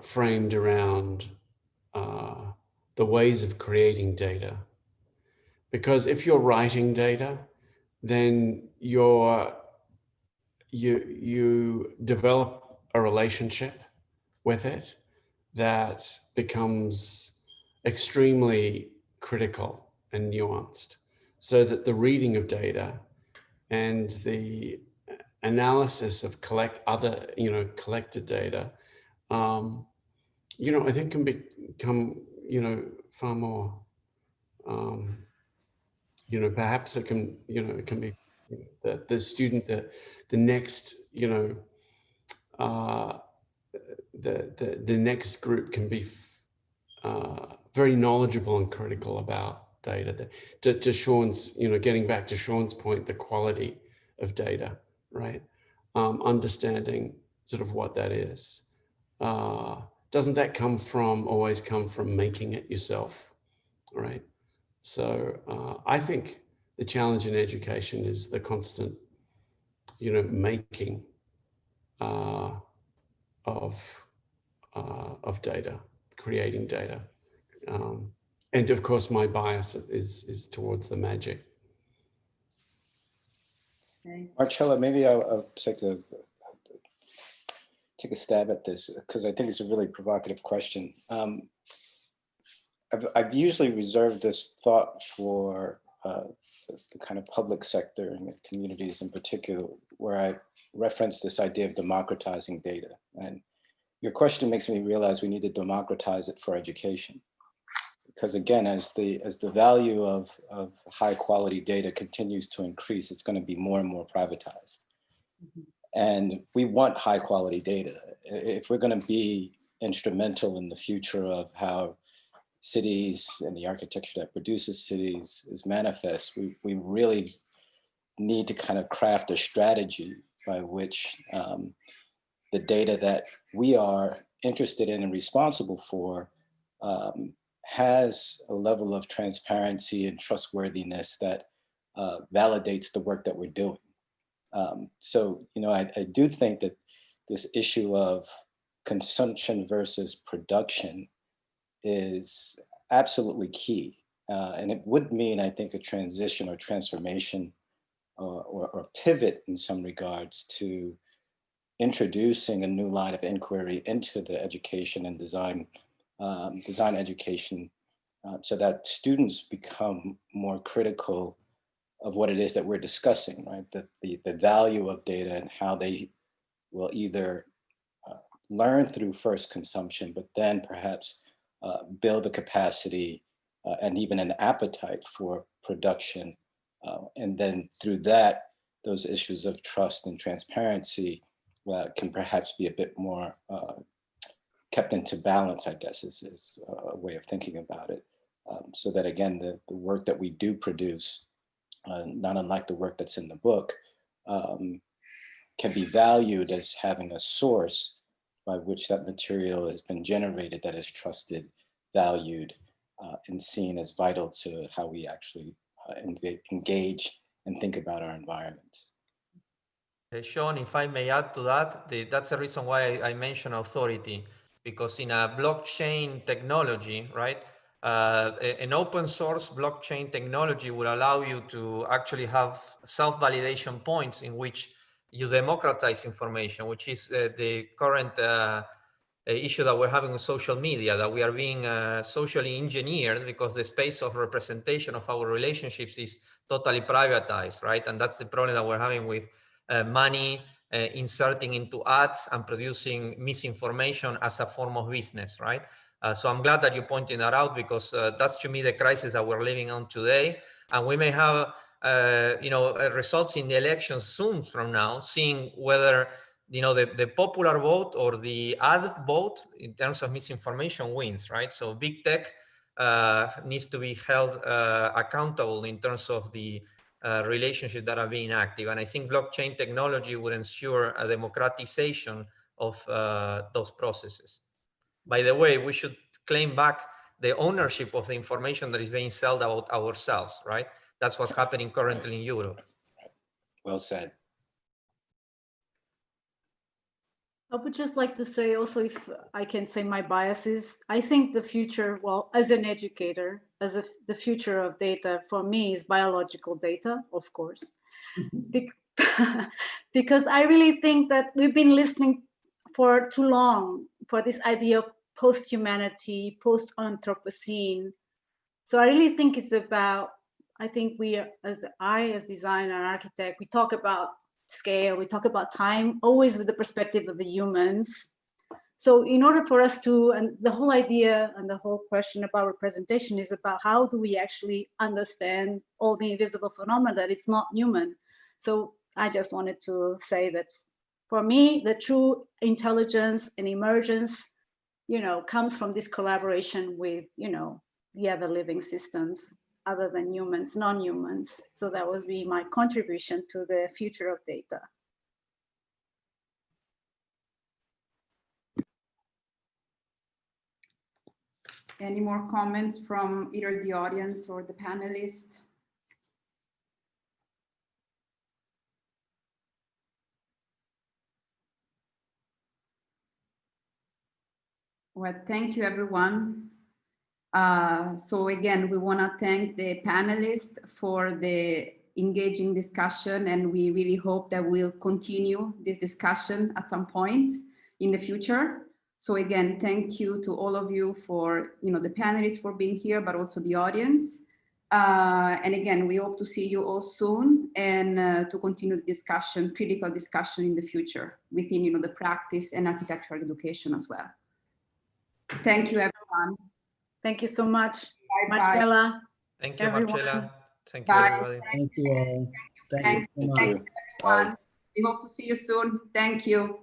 framed around the ways of creating data? Because if you're writing data, then you develop a relationship with it that becomes extremely critical and nuanced, so that the reading of data and the analysis of collected data, I think can become, far more, perhaps it can, it can be the student, the next, the next group can be very knowledgeable and critical about data. To Sean's, getting back to Sean's point, the quality of data, right? Understanding sort of what that is. Doesn't that always come from making it yourself, right? So I think the challenge in education is the constant, making of data, creating data. And of course, my bias is towards the magic. Marcella, maybe I'll take a stab at this, because I think it's a really provocative question. I've usually reserved this thought for the kind of public sector and communities in particular, where I reference this idea of democratizing data. And your question makes me realize we need to democratize it for education. Because again, as the value of high quality data continues to increase, it's going to be more and more privatized. And we want high quality data. If we're going to be instrumental in the future of how cities and the architecture that produces cities is manifest, we really need to kind of craft a strategy by which the data that we are interested in and responsible for has a level of transparency and trustworthiness that validates the work that we're doing. So, I do think that this issue of consumption versus production is absolutely key. And it would mean, I think, a transition or transformation or pivot in some regards to introducing a new line of inquiry into the education and design education, so that students become more critical of what it is that we're discussing, right? That the value of data and how they will either learn through first consumption, but then perhaps build the capacity and even an appetite for production. And then through that, those issues of trust and transparency can perhaps be a bit more kept into balance, I guess, is a way of thinking about it. So that again, the work that we do produce, not unlike the work that's in the book, can be valued as having a source by which that material has been generated that is trusted, valued, and seen as vital to how we actually engage and think about our environments. Sean, if I may add to that, that's the reason why I mentioned authority, because in a blockchain technology, right, an open source blockchain technology will allow you to actually have self-validation points in which you democratize information, which is the current issue that we're having with social media, that we are being socially engineered because the space of representation of our relationships is totally privatized, right? And that's the problem that we're having with money inserting into ads and producing misinformation as a form of business, right? So I'm glad that you pointed that out, because that's to me the crisis that we're living on today. And we may have results in the elections soon from now, seeing whether the popular vote or the ad vote in terms of misinformation wins, right? So big tech needs to be held accountable in terms of the relationships that are being active. And I think blockchain technology would ensure a democratization of those processes. By the way, we should claim back the ownership of the information that is being sold about ourselves, right? That's what's happening currently in Europe. Well said. I would just like to say also, if I can say my biases, I think the future, well, as an educator, the future of data for me is biological data, of course. Because I really think that we've been listening for too long for this idea of post-humanity, post-Anthropocene. So I really think it's about, I think we, as designer and architect, we talk about scale, we talk about time, always with the perspective of the humans. So in order for us to, and the whole idea and the whole question about representation is about how do we actually understand all the invisible phenomena that it's not human. So I just wanted to say that for me, the true intelligence and emergence, comes from this collaboration with, the other living systems other than humans, non-humans. So that would be my contribution to the future of data. Any more comments from either the audience or the panelists? Well, thank you, everyone. So again, we want to thank the panelists for the engaging discussion, and we really hope that we'll continue this discussion at some point in the future. So again, thank you to all of you for, the panelists for being here, but also the audience. And again, we hope to see you all soon and to continue the discussion, critical discussion in the future within, the practice and architectural education as well. Thank you, everyone. Thank you so much, Bye-bye. Marcella. Thank you, everyone. Marcella. Thank you, Bye. everybody. Thank you all. Thank you so much. Thanks, everyone. We hope to see you soon. Thank you.